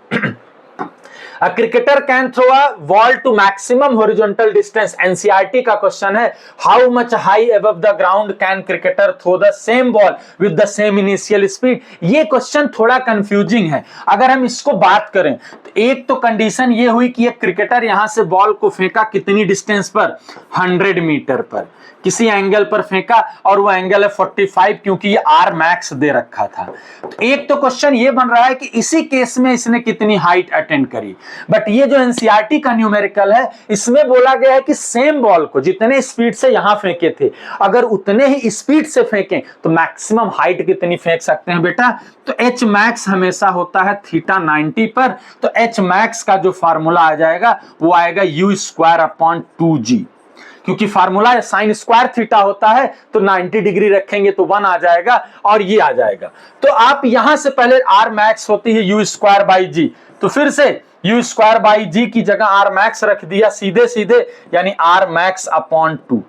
A cricketer can throw a ball to maximum horizontal distance. NCERT का क्वेश्चन है, how much high above the ground can cricketer throw the same ball with the same initial speed? ये क्वेश्चन थोड़ा confusing है। अगर हम इसको बात करें तो एक तो कंडीशन ये हुई कि एक क्रिकेटर यहां से बॉल को फेंका कितनी डिस्टेंस पर, 100 मीटर पर, किसी एंगल पर फेंका और वो एंगल है 45, क्योंकि ये आर मैक्स दे रखा था। तो एक तो क्वेश्चन ये बन रहा है कि इसी केस में इसने कितनी हाइट अटेंड करी। बट ये जो एनसीईआरटी का न्यूमेरिकल है इसमें बोला गया है कि सेम बॉल को जितने स्पीड से यहां फेंके थे अगर उतने ही स्पीड से फेंकें तो मैक्सिमम हाइट कितनी फेंक सकते हैं बेटा। तो एच मैक्स हमेशा होता है थीटा 90 पर, तो एच मैक्स का जो फार्मूला आ जाएगा वो आएगा यू स्क्वायर अपॉन 2g, क्योंकि फार्मूला साइन स्क्वायर थीटा होता है तो 90 डिग्री रखेंगे तो 1 आ जाएगा और ये आ जाएगा। तो आप यहां से पहले आर मैक्स होती है यू स्क्वायर बाई जी, तो फिर से यू स्क्वायर बाई जी की जगह आर मैक्स रख दिया सीधे सीधे, यानी आर मैक्स अपॉन 2।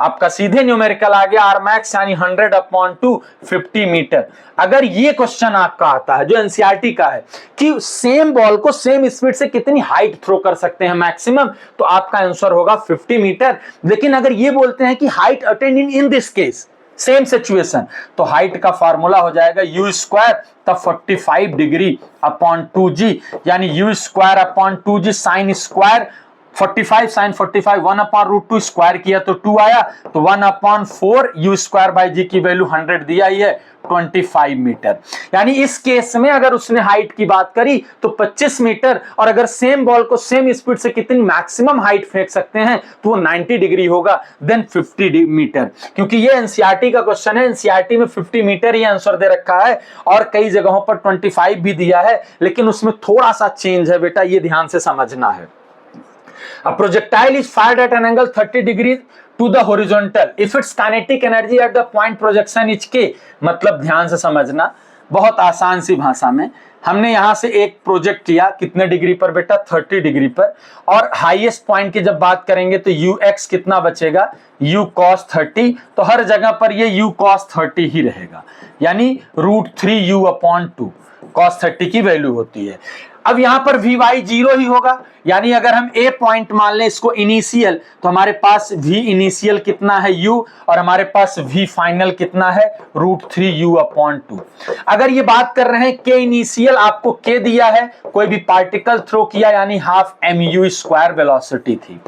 आपका सीधे न्यूमेरिकल आ गया आर मैक्स यानी 100 अपॉन 2 50 मीटर। अगर ये क्वेश्चन आपका आता है जो एनसीईआरटी का है कि सेम बॉल को सेम स्पीड से कितनी हाइट थ्रो कर सकते हैं मैक्सिमम, तो आपका आंसर होगा 50 मीटर। लेकिन अगर ये बोलते हैं कि height attend in this case same situation, तो हाइट का फार्मूला हो जाएगा यू स्क्वायर तब 45 डिग्री अपॉन 2g, यानी u square upon 2g sine square 45 sine 45 1 upon root 2 square किया तो 2 आया, तो 1 upon 4 u square by g की वैल्यू 100 दिया ही है 25 मीटर। यानी इस केस में अगर उसने हाइट की बात करी तो 25 मीटर, और अगर सेम बॉल को सेम स्पीड से कितनी मैक्सिमम हाइट फेंक सकते हैं तो वो 90 डिग्री होगा, देन 50 मीटर। क्योंकि ये एनसीईआरटी का क्वेश्चन है, एनसीईआरटी में 50 मीटर ही आंसर दे रखा है और कई जगहों पर 25 भी दिया है, लेकिन उसमें थोड़ा सा चेंज है बेटा, ये ध्यान से समझना है। A projectile is fired at an angle 30 degrees to the horizontal if its kinetic energy at the point projection is k। मतलब ध्यान से समझना, बहुत आसान सी भाषा में हमने यहां से एक प्रोजेक्ट किया कितने डिग्री पर बेटा, 30 डिग्री पर, और हाईएस्ट पॉइंट की जब बात करेंगे तो यू एक्स कितना बचेगा, यू कॉस 30, तो हर जगह पर ये यू कॉस 30 ही रहेगा, यानी रूट 3 यू अपॉन 2 कॉस 30 की वैल्यू होती है। अब यहां पर वी वाई 0 ही होगा, यानी अगर हम ए पॉइंट मान लें इसको इनिशियल, तो हमारे पास वी इनिशियल कितना है u, और हमारे पास वी फाइनल कितना है रूट 3 यू अपॉन 2। अगर ये बात कर रहे हैं के इनिशियल, आपको के दिया है, कोई भी पार्टिकल थ्रो किया यानी half m u square velocity थी,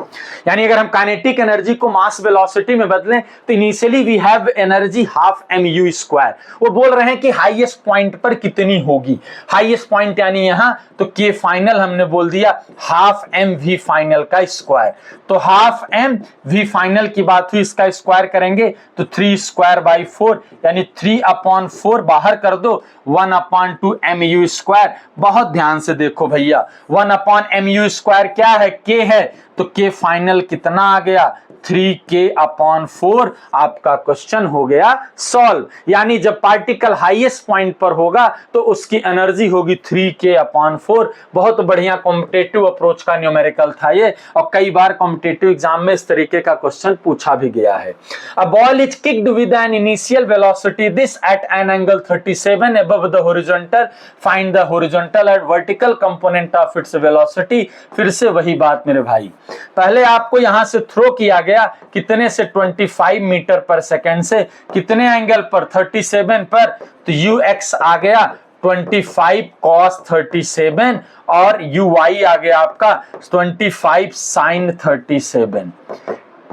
यानी अगर हम काइनेटिक एनर्जी को मास वेलोसिटी में बदलें तो initially we have energy half m u square. वो बोल रहे हैं कि हाईएस्ट पॉइंट पर कितनी होगी, हाईएस्ट पॉइंट यानी यहां, तो के फाइनल हमने बोल दिया हाफ एम वी फाइनल का स्क्वायर, तो हाफ एम वी फाइनल की बात हुई, इसका स्क्वायर करेंगे तो 3 स्क्वायर बाई 4 यानी 3 अपॉन 4 बाहर कर दो, 1 अपॉन 2 एम यू स्क्वायर। बहुत ध्यान से देखो भैया, 1 अपॉन एम यू स्क्वायर क्या है, के है, तो के फाइनल कितना आ गया 3k अपॉन 4। आपका क्वेश्चन हो गया सॉल्व। यानी जब पार्टिकल हाईएस्ट पॉइंट पर होगा तो उसकी एनर्जी होगी 3k अपॉन 4। बहुत बढ़िया कॉम्पिटिटिव अप्रोच का न्यूमेरिकल था ये, और कई बार कॉम्पिटिटिव एग्जाम में इस तरीके का क्वेश्चन पूछा भी गया है। अ ball is kicked with an initial velocity this eight an angle 37 above the horizontal, find the horizontal and vertical component of its velocity. फिर से वही बात मेरे भाई, पहले आपको यहां से थ्रो किया गया कितने से 25 मीटर पर सेकंड से, कितने एंगल पर 37 पर, तो यू एक्स आ गया 25 cos 37 और यू वाई आ गया आपका 25 sin 37।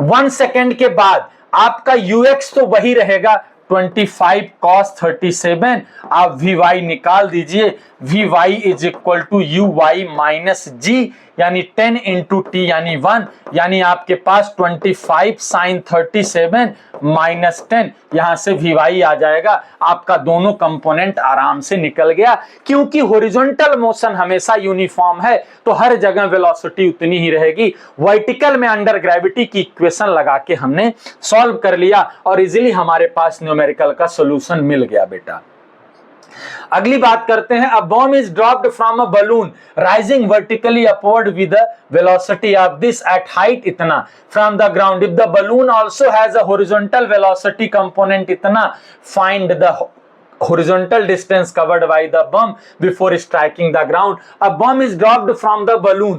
1 सेकेंड के बाद आपका ux तो वही रहेगा 25 cos 37, आप Vy निकाल दीजिए। Vy is equal to Uy minus G, यानी 10 इंटू टी यानी 1, यानी आपके पास 25 साइन 37 माइनस 10, यहां से Vy आ जाएगा। आपका दोनों कंपोनेंट आराम से निकल गया, क्योंकि हॉरिजॉन्टल मोशन हमेशा यूनिफॉर्म है तो हर जगह वेलोसिटी उतनी ही रहेगी। वर्टिकल में अंडर ग्रेविटी की इक्वेशन लगा के हमने सॉल्व कर लिया और इजीली हमारे पास न्यूमेरिकल का सॉल्यूशन मिल गया बेटा। अगली बात करते हैं। A bomb is dropped from a balloon rising vertically upward with the velocity of this at height इतना from the ground. If the balloon also has a horizontal velocity component इतना, find the horizontal distance covered by the bomb before striking the ground. A bomb is dropped from the balloon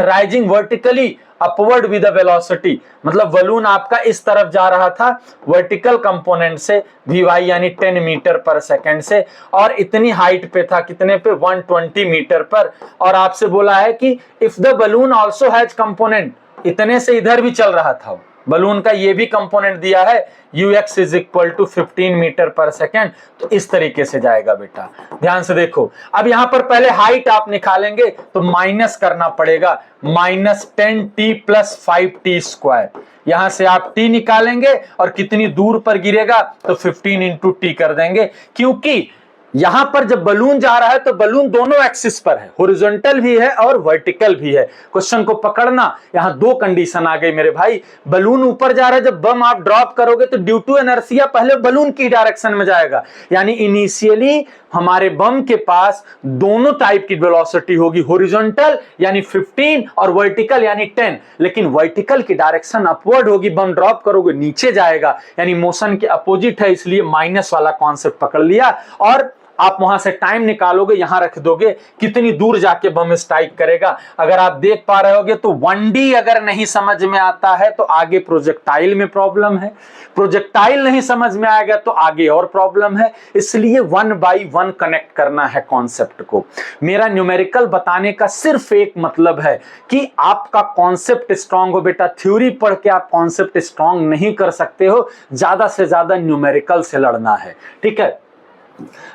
rising vertically upward with the velocity, मतलब balloon आपका इस तरफ जा रहा था vertical component से Vy यानी 10 मीटर पर सेकेंड से, और इतनी हाइट पे था, कितने पे 120 मीटर पर, और आपसे बोला है कि if the balloon also has component, इतने से इधर भी चल रहा था बलून का, ये भी कंपोनेंट दिया है ux is equal to 15 metre पर सेकेंड, तो इस तरीके से जाएगा बेटा। ध्यान से देखो, अब यहां पर पहले हाइट आप निकालेंगे तो माइनस करना पड़ेगा, minus 10t plus 5t square, यहां से आप t निकालेंगे और कितनी दूर पर गिरेगा तो 15 इंटू टी कर देंगे, क्योंकि यहां पर जब बलून जा रहा है तो बलून दोनों एक्सिस पर है, हॉरिजॉन्टल भी है और वर्टिकल भी है। क्वेश्चन को पकड़ना, यहां दो कंडीशन आ गई मेरे भाई। बलून ऊपर जा रहा है, जब बम आप ड्रॉप करोगे तो ड्यू टू इनर्शिया पहले बलून की डायरेक्शन में जाएगा, यानी इनिशियली हमारे बम के पास दोनों टाइप की वेलोसिटी होगी, हॉरिजॉन्टल यानी 15 और वर्टिकल यानी 10, लेकिन वर्टिकल की डायरेक्शन अपवर्ड होगी, बम ड्रॉप करोगे नीचे जाएगा, यानी मोशन के अपोजिट है, इसलिए माइनस वाला कॉन्सेप्ट पकड़ लिया। और आप वहां से टाइम निकालोगे, यहां रख दोगे, कितनी दूर जाके बम स्ट्राइक करेगा। अगर आप देख पा रहे होगे तो 1D अगर नहीं समझ में आता है तो आगे प्रोजेक्टाइल में प्रॉब्लम है, प्रोजेक्टाइल नहीं समझ में आएगा तो आगे और प्रॉब्लम है, इसलिए 1 बाय 1 कनेक्ट करना है कॉन्सेप्ट को। मेरा न्यूमेरिकल बताने का सिर्फ एक मतलब है कि आपका कॉन्सेप्ट स्ट्रांग हो बेटा। थ्योरी पढ़ के आप कॉन्सेप्ट स्ट्रांग नहीं कर सकते हो, ज्यादा से ज्यादा न्यूमेरिकल से लड़ना है, ठीक है।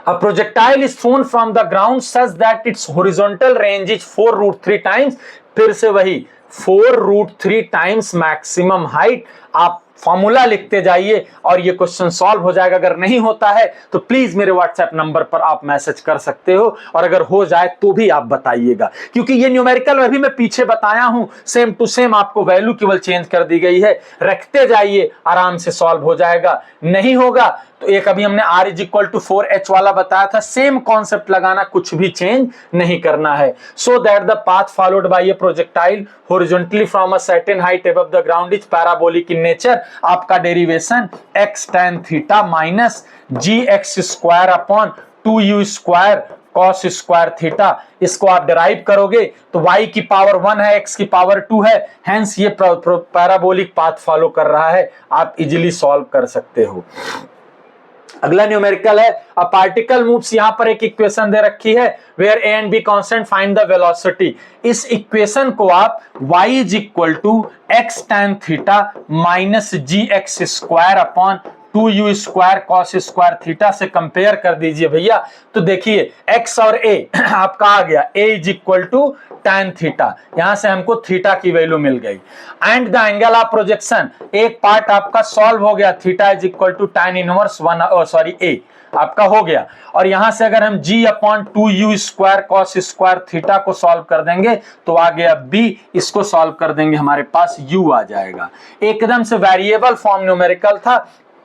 A projectile is thrown from the ground such that its horizontal range is 4√3 times, फिर से वही 4√3 times maximum height। आप फॉर्मूला लिखते जाइए और ये क्वेश्चन सॉल्व हो जाएगा। अगर नहीं होता है तो प्लीज मेरे व्हाट्सएप नंबर पर आप मैसेज कर सकते हो, और अगर हो जाए तो भी आप बताइएगा, क्योंकि ये न्यूमेरिकल में भी मैं पीछे बताया हूं, सेम टू सेम आपको वैल्यू केवल चेंज कर दी गई है। रखते जाइए, आराम से सॉल्व हो जाएगा। नहीं होगा तो एक अभी हमने r is equal to 4h वाला बताया था, सेम कॉन्सेप्ट लगाना, कुछ भी चेंज नहीं करना है। So that the path followed by a projectile horizontally from a certain height above the ground is parabolic in nature. आपका derivation x tan theta minus gx square upon 2u square cos square theta, इसको आप derive करोगे तो y की power 1 है, x की power 2 है, hence ये पैराबोलिक पाथ फॉलो कर रहा है। आप इजीली सॉल्व कर सकते हो। अगला न्यूमेरिकल है, अ पार्टिकल मूव्स, यहां पर एक इक्वेशन दे रखी है, where a and b constant, find the velocity. इस इक्वेशन को आप y is equal to x tan theta minus gx square upon 2u square cos square theta से कंपेयर कर दीजिए भैया। तो देखिए x और a आपका आ गया, a is equal to tan theta, यहां से हमको थीटा की वैल्यू मिल गई, and the angle of projection, एक पार्ट आपका सॉल्व हो गया, theta is equal to tan inverse 1 a आपका हो गया। और यहां से अगर हम g upon 2u square cos square theta को सॉल्व कर देंगे तो आ गया b, इसको सॉल्व कर देंगे हमारे पास u आ जाएगा। एकदम से वेरिएबल फॉर्म न्यूमेरिकल था,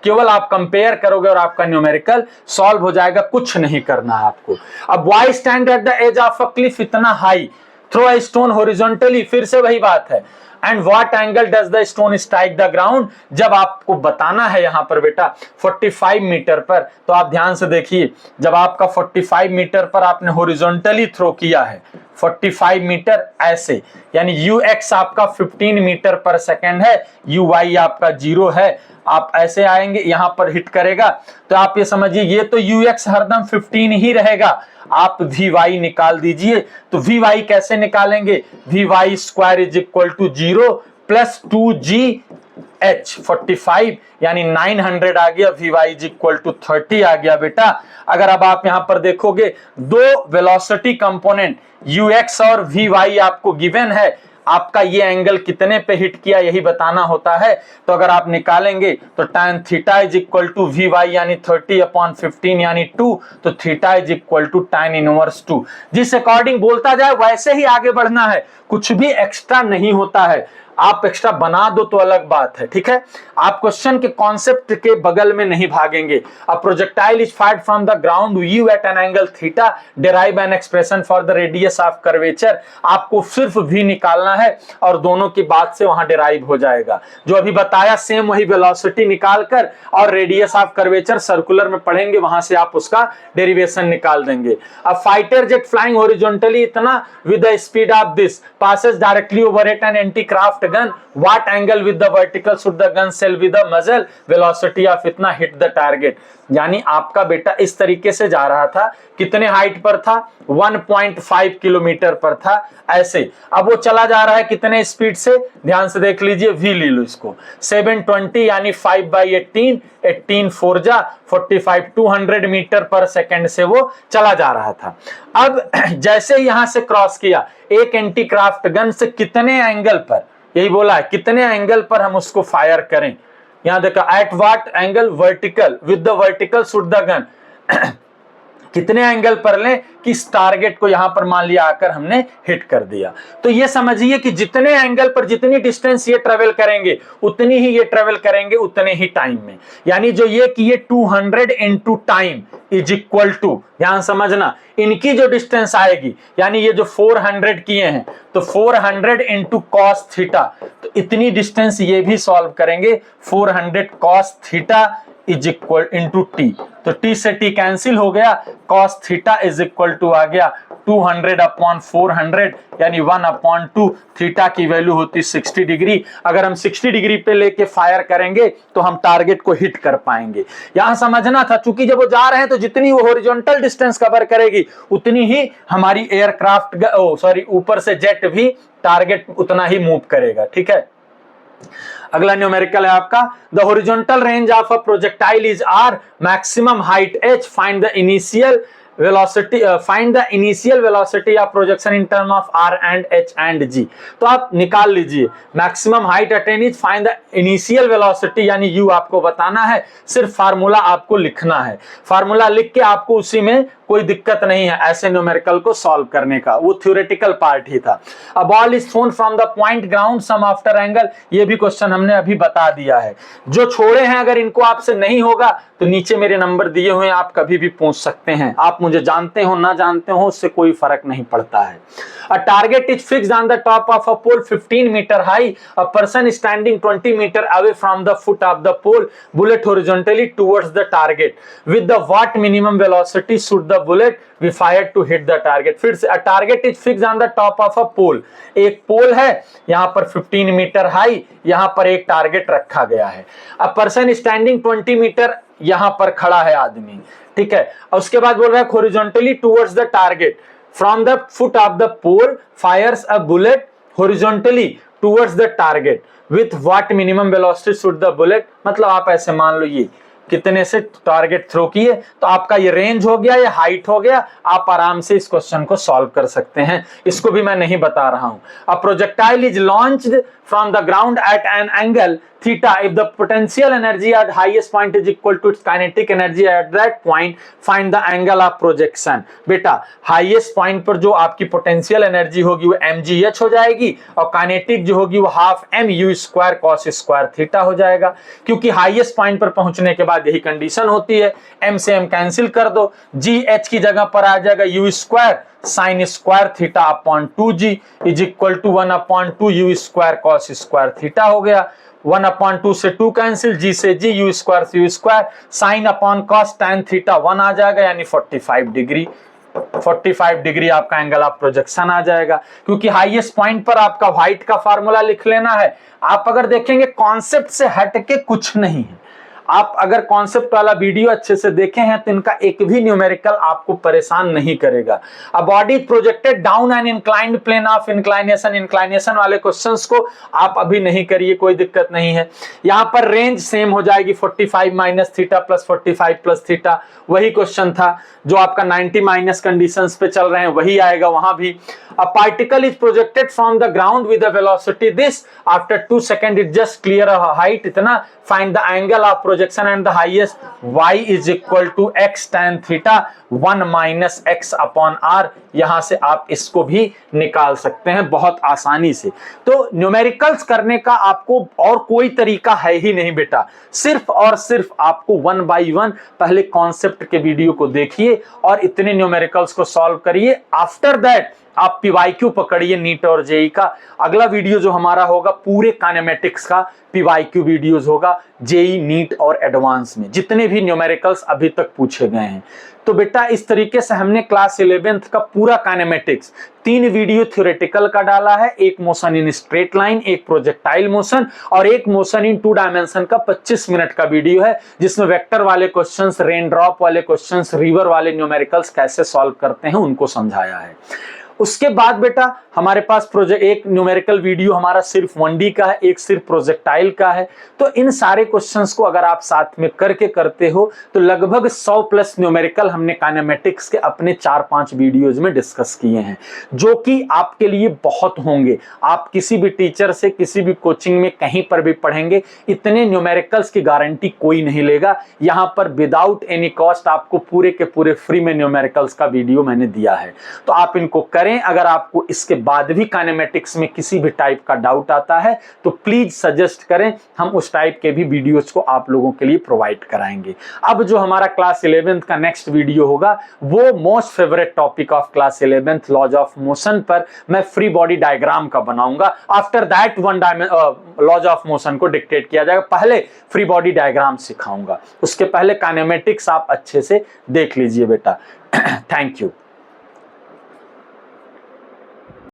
केवल आप कंपेयर करोगे और आपका न्यूमेरिकल सॉल्व हो जाएगा, कुछ नहीं करना है आपको। अब y stand at the edge of a cliff इतना high, throw a stone horizontally, फिर से वही बात है, and what angle does the stone strike the ground. जब आपको बताना है यहां पर बेटा 45 मीटर पर, तो आप ध्यान से देखिए, जब आपका 45 मीटर पर आपने हॉरिजॉन्टली थ्रो किया है 45 मीटर ऐसे, यानी ux आपका 15 मीटर पर सेकेंड है, uy आपका 0 है, आप ऐसे आएंगे यहां पर हिट करेगा, तो आप ये समझिए ये तो ux हरदम 15 ही रहेगा। आप vy निकाल दीजिए, तो vy कैसे निकालेंगे, vy square is equal to 0 plus 2g h 45 यानी 900 आ गया, v y is equal to 30 आ गया बेटा। अगर अब आप यहां पर देखोगे दो वेलोसिटी कंपोनेंट ux और vy आपको गिवन है, आपका ये एंगल कितने पे हिट किया यही बताना होता है। तो अगर आप निकालेंगे तो tan theta is equal to v y यानी 30/15 यानी 2, तो theta is equal to tan inverse 2। जिस अकॉर्डिंग बोलता जाए वैसे ही आगे बढ़ना है, कुछ भी एक्स्ट्रा नहीं होता है। आप एक्स्ट्रा बना दो तो अलग बात है, ठीक है। आप क्वेश्चन के कॉन्सेप्ट के बगल में नहीं भागेंगे। A projectile is fired from the ground u at an angle theta, derive an expression for the radius of curvature. आपको सिर्फ v निकालना है और दोनों की बात से वहां डिराइव हो जाएगा। जो अभी बताया सेम वही वेलोसिटी निकालकर और रेडियस ऑफ कर्वेचर सर्कुलर में पढ़ेंगे, वहां से आप उसका डेरिवेशन निकाल देंगे। अब फाइटर जेट फ्लाइंग हॉरिजॉन्टली इतना with the speed of this passes directly over it an anti-craft gun, what angle with the vertical should the gun sail with the muzzle, velocity of इतना hit the target। यानी आपका बेटा इस तरीके से जा रहा था, कितने हाइट पर था, 1.5 किलोमीटर पर था ऐसे। अब वो चला जा रहा है कितने स्पीड से, ध्यान से देख लीजिए, v ले लो इसको, 720 यानी 5/18, 18 4 जा 45, 200 मीटर पर सेकंड से वो चला जा रहा था। अब जैसे यहां से क्रॉस किया, एक एंटी क्राफ्ट गन से कितने एंगल पर, यही बोला है कितने एंगल पर हम उसको फायर करें। यहां देखो, at what angle vertical with the vertical should the gun कितने एंगल पर लें कि इस टारगेट को यहां पर मान लिया आकर हमने हिट कर दिया। तो ये समझिए कि जितने एंगल पर जितनी डिस्टेंस ये ट्रेवल करेंगे उतनी ही ये ट्रेवल करेंगे उतने ही टाइम में। यानी जो ये किए 200 into time is equal to, यहां समझना, इनकी जो डिस्टेंस आएगी यानी ये जो 400 किए हैं तो 400 इंटू कॉस थीटा, तो इतनी डिस्टेंस ये भी सॉल्व करेंगे, 400 cos theta is equal into T, तो टी से टी कैंसिल हो गया, cos theta is equal to आ गया 200/400 यानी 1/2। थीटा की वैल्यू होती 60 डिग्री। अगर हम 60 डिग्री पे लेके फायर करेंगे तो हम टारगेट को हिट कर पाएंगे। यहां समझना था, चूंकि जब वो जा रहे हैं तो जितनी वो हॉरिजॉन्टल डिस्टेंस कवर करेगी उतनी ही हमारी एयरक्राफ्ट ऊपर से जेट भी टारगेट उतना ही मूव करेगा, ठीक है। अगला न्यूमेरिकल है आपका, the horizontal range of a projectile is r, maximum height h, find the initial velocity, find the initial velocity of projection in term of r and h and g। तो आप निकाल लीजिए, maximum height attain is, find the initial velocity यानी u आपको बताना है, सिर्फ formula आपको लिखना है। फार्मूला लिख के आपको उसी में कोई दिक्कत नहीं है ऐसे न्यूमेरिकल को सॉल्व करने का, वो थ्योरेटिकल पार्ट ही था। A ball is thrown from the point ground some after angle, ये भी क्वेश्चन हमने अभी बता दिया है। जो छोड़े हैं अगर इनको आपसे नहीं होगा तो नीचे मेरे नंबर दिए हुए हैं, आप कभी भी पूछ सकते हैं। आप मुझे जानते हो ना जानते हो उससे कोई फर्क नहीं पड़ता है। A target is fixed on the top of a pole 15 meter high. A person is standing 20 meter away from the foot of the pole. Bullet horizontally towards the target. With the what minimum velocity should the bullet be fired to hit the target? फिर से, a target is fixed on the top of a pole. एक पोल है यहाँ पर 15 metre high, यहाँ पर एक target रखा गया है। A person is standing 20 metre, यहाँ पर खड़ा है आदमी, ठीक है। और उसके बाद बोल रहा है horizontally towards the target. From the foot of the pole fires a bullet horizontally towards the target. With what minimum velocity should the bullet, मतलब आप ऐसे मान लो ये कितने से टारगेट थ्रो किए, तो आपका ये रेंज हो गया, ये हाइट हो गया। आप आराम से इस क्वेश्चन को सॉल्व कर सकते हैं, इसको भी मैं नहीं बता रहा हूं। अ projectile is launched from the ground eight an angle theta if the potential energy at highest point is equal to its kinetic energy at that point, find the angle of projection। बेटा highest point पर जो आपकी potential energy होगी वो mgh हो जाएगी और kinetic जो होगी वो half mu square cos square theta हो जाएगा। क्योंकि हाईएस्ट पॉइंट पर पहुंचने के बाद यही कंडीशन होती है, m से m कैंसिल कर दो, gh की जगह पर आ जाएगा u square sine square theta upon 2g is equal to 1/2 u square cos square theta हो गया। 1/2 से 2 कैंसिल, g से g, u स्क्वायर से u square, sine upon cos tan theta 1 आ जाएगा यानी 45 डिग्री। 45 डिग्री आपका एंगल ऑफ प्रोजेक्शन आ जाएगा। क्योंकि हाईएस्ट पॉइंट पर आपका हाइट का फार्मूला लिख लेना है। आप अगर देखेंगे कॉन्सेप्ट से हट के कुछ नहीं है, आप अगर कॉन्सेप्ट वाला वीडियो अच्छे से देखे हैं तो इनका एक भी न्यूमेरिकल आपको परेशान नहीं करेगा। A body projected down an inclined plane of inclination वाले क्वेश्चंस को आप अभी नहीं करिए, कोई दिक्कत नहीं है। यहां पर रेंज सेम हो जाएगी 45 minus theta plus 45 plus theta, वही क्वेश्चन था जो आपका 90 माइनस कंडीशंस पे चल रहे हैं वही आएगा वहां भी। A particle is projected from the ground with a velocity this, after 2 seconds it just clear a height इतना, find the angle of projection and the highest y is equal to x tan theta 1 minus x upon r। यहां से आप इसको भी निकाल सकते हैं बहुत आसानी से। तो न्यूमेरिकल्स करने का आपको और कोई तरीका है ही नहीं बेटा, सिर्फ और सिर्फ आपको 1 बाई 1 पहले कॉन्सेप्ट के वीडियो को देखिए और इतने न्यूमेरिकल्स को सॉल्व करिए। आफ्टर दैट आप पीवाईक्यू पकड़िए नीट और जेई का। अगला वीडियो जो हमारा होगा पूरे काइनेमेटिक्स का पीवाईक्यू वीडियोस होगा, जेई नीट और एडवांस में जितने भी न्यूमेरिकल्स अभी तक पूछे गए हैं। तो बेटा इस तरीके से हमने क्लास 11th का पूरा काइनेमेटिक्स 3 वीडियो थ्योरेटिकल का डाला है, एक मोशन इन स्ट्रेट लाइन, एक प्रोजेक्टाइल मोशन और एक मोशन इन 2 डायमेंशन का 25 मिनट का वीडियो है, जिसमें वेक्टर वाले क्वेश्चंस, रेन ड्रॉप वाले क्वेश्चंस, रिवर वाले न्यूमेरिकल्स कैसे सॉल्व करते हैं उनको समझाया है। उसके बाद बेटा हमारे पास एक न्यूमेरिकल वीडियो हमारा सिर्फ 1D का है, एक सिर्फ प्रोजेक्टाइल का है। तो इन सारे क्वेश्चंस को अगर आप साथ में करके करते हो तो लगभग 100 प्लस न्यूमेरिकल हमने काइनेमेटिक्स के अपने 4-5 वीडियोज में डिस्कस किए हैं, जो कि आपके लिए बहुत होंगे। आप किसी भी टीचर से किसी भी कोचिंग में कहीं पर भी पढ़ेंगे, इतने न्यूमेरिकल्स की गारंटी कोई नहीं लेगा। यहां पर विदाउट एनी कॉस्ट आपको पूरे के पूरे फ्री में न्यूमेरिकल्स का वीडियो मैंने दिया है, तो आप इनको करें। अगर आपको इसके बाद भी काइनेमेटिक्स में किसी भी टाइप का डाउट आता है तो प्लीज सजेस्ट करें, हम उस टाइप के भी वीडियोस को आप लोगों के लिए प्रोवाइड कराएंगे। अब जो हमारा क्लास 11th का नेक्स्ट वीडियो होगा वो most favourite topic of class 11th laws of motion पर मैं फ्री बॉडी डायग्राम का बनाऊंगा। After that laws of motion को डिक्टेट किया जाएगा, पहले फ्री बॉडी डायग्राम सिखाऊंगा, उसके पहले काइनेमेटिक्स आप अच्छे से देख लीजिए बेटा। Thank you.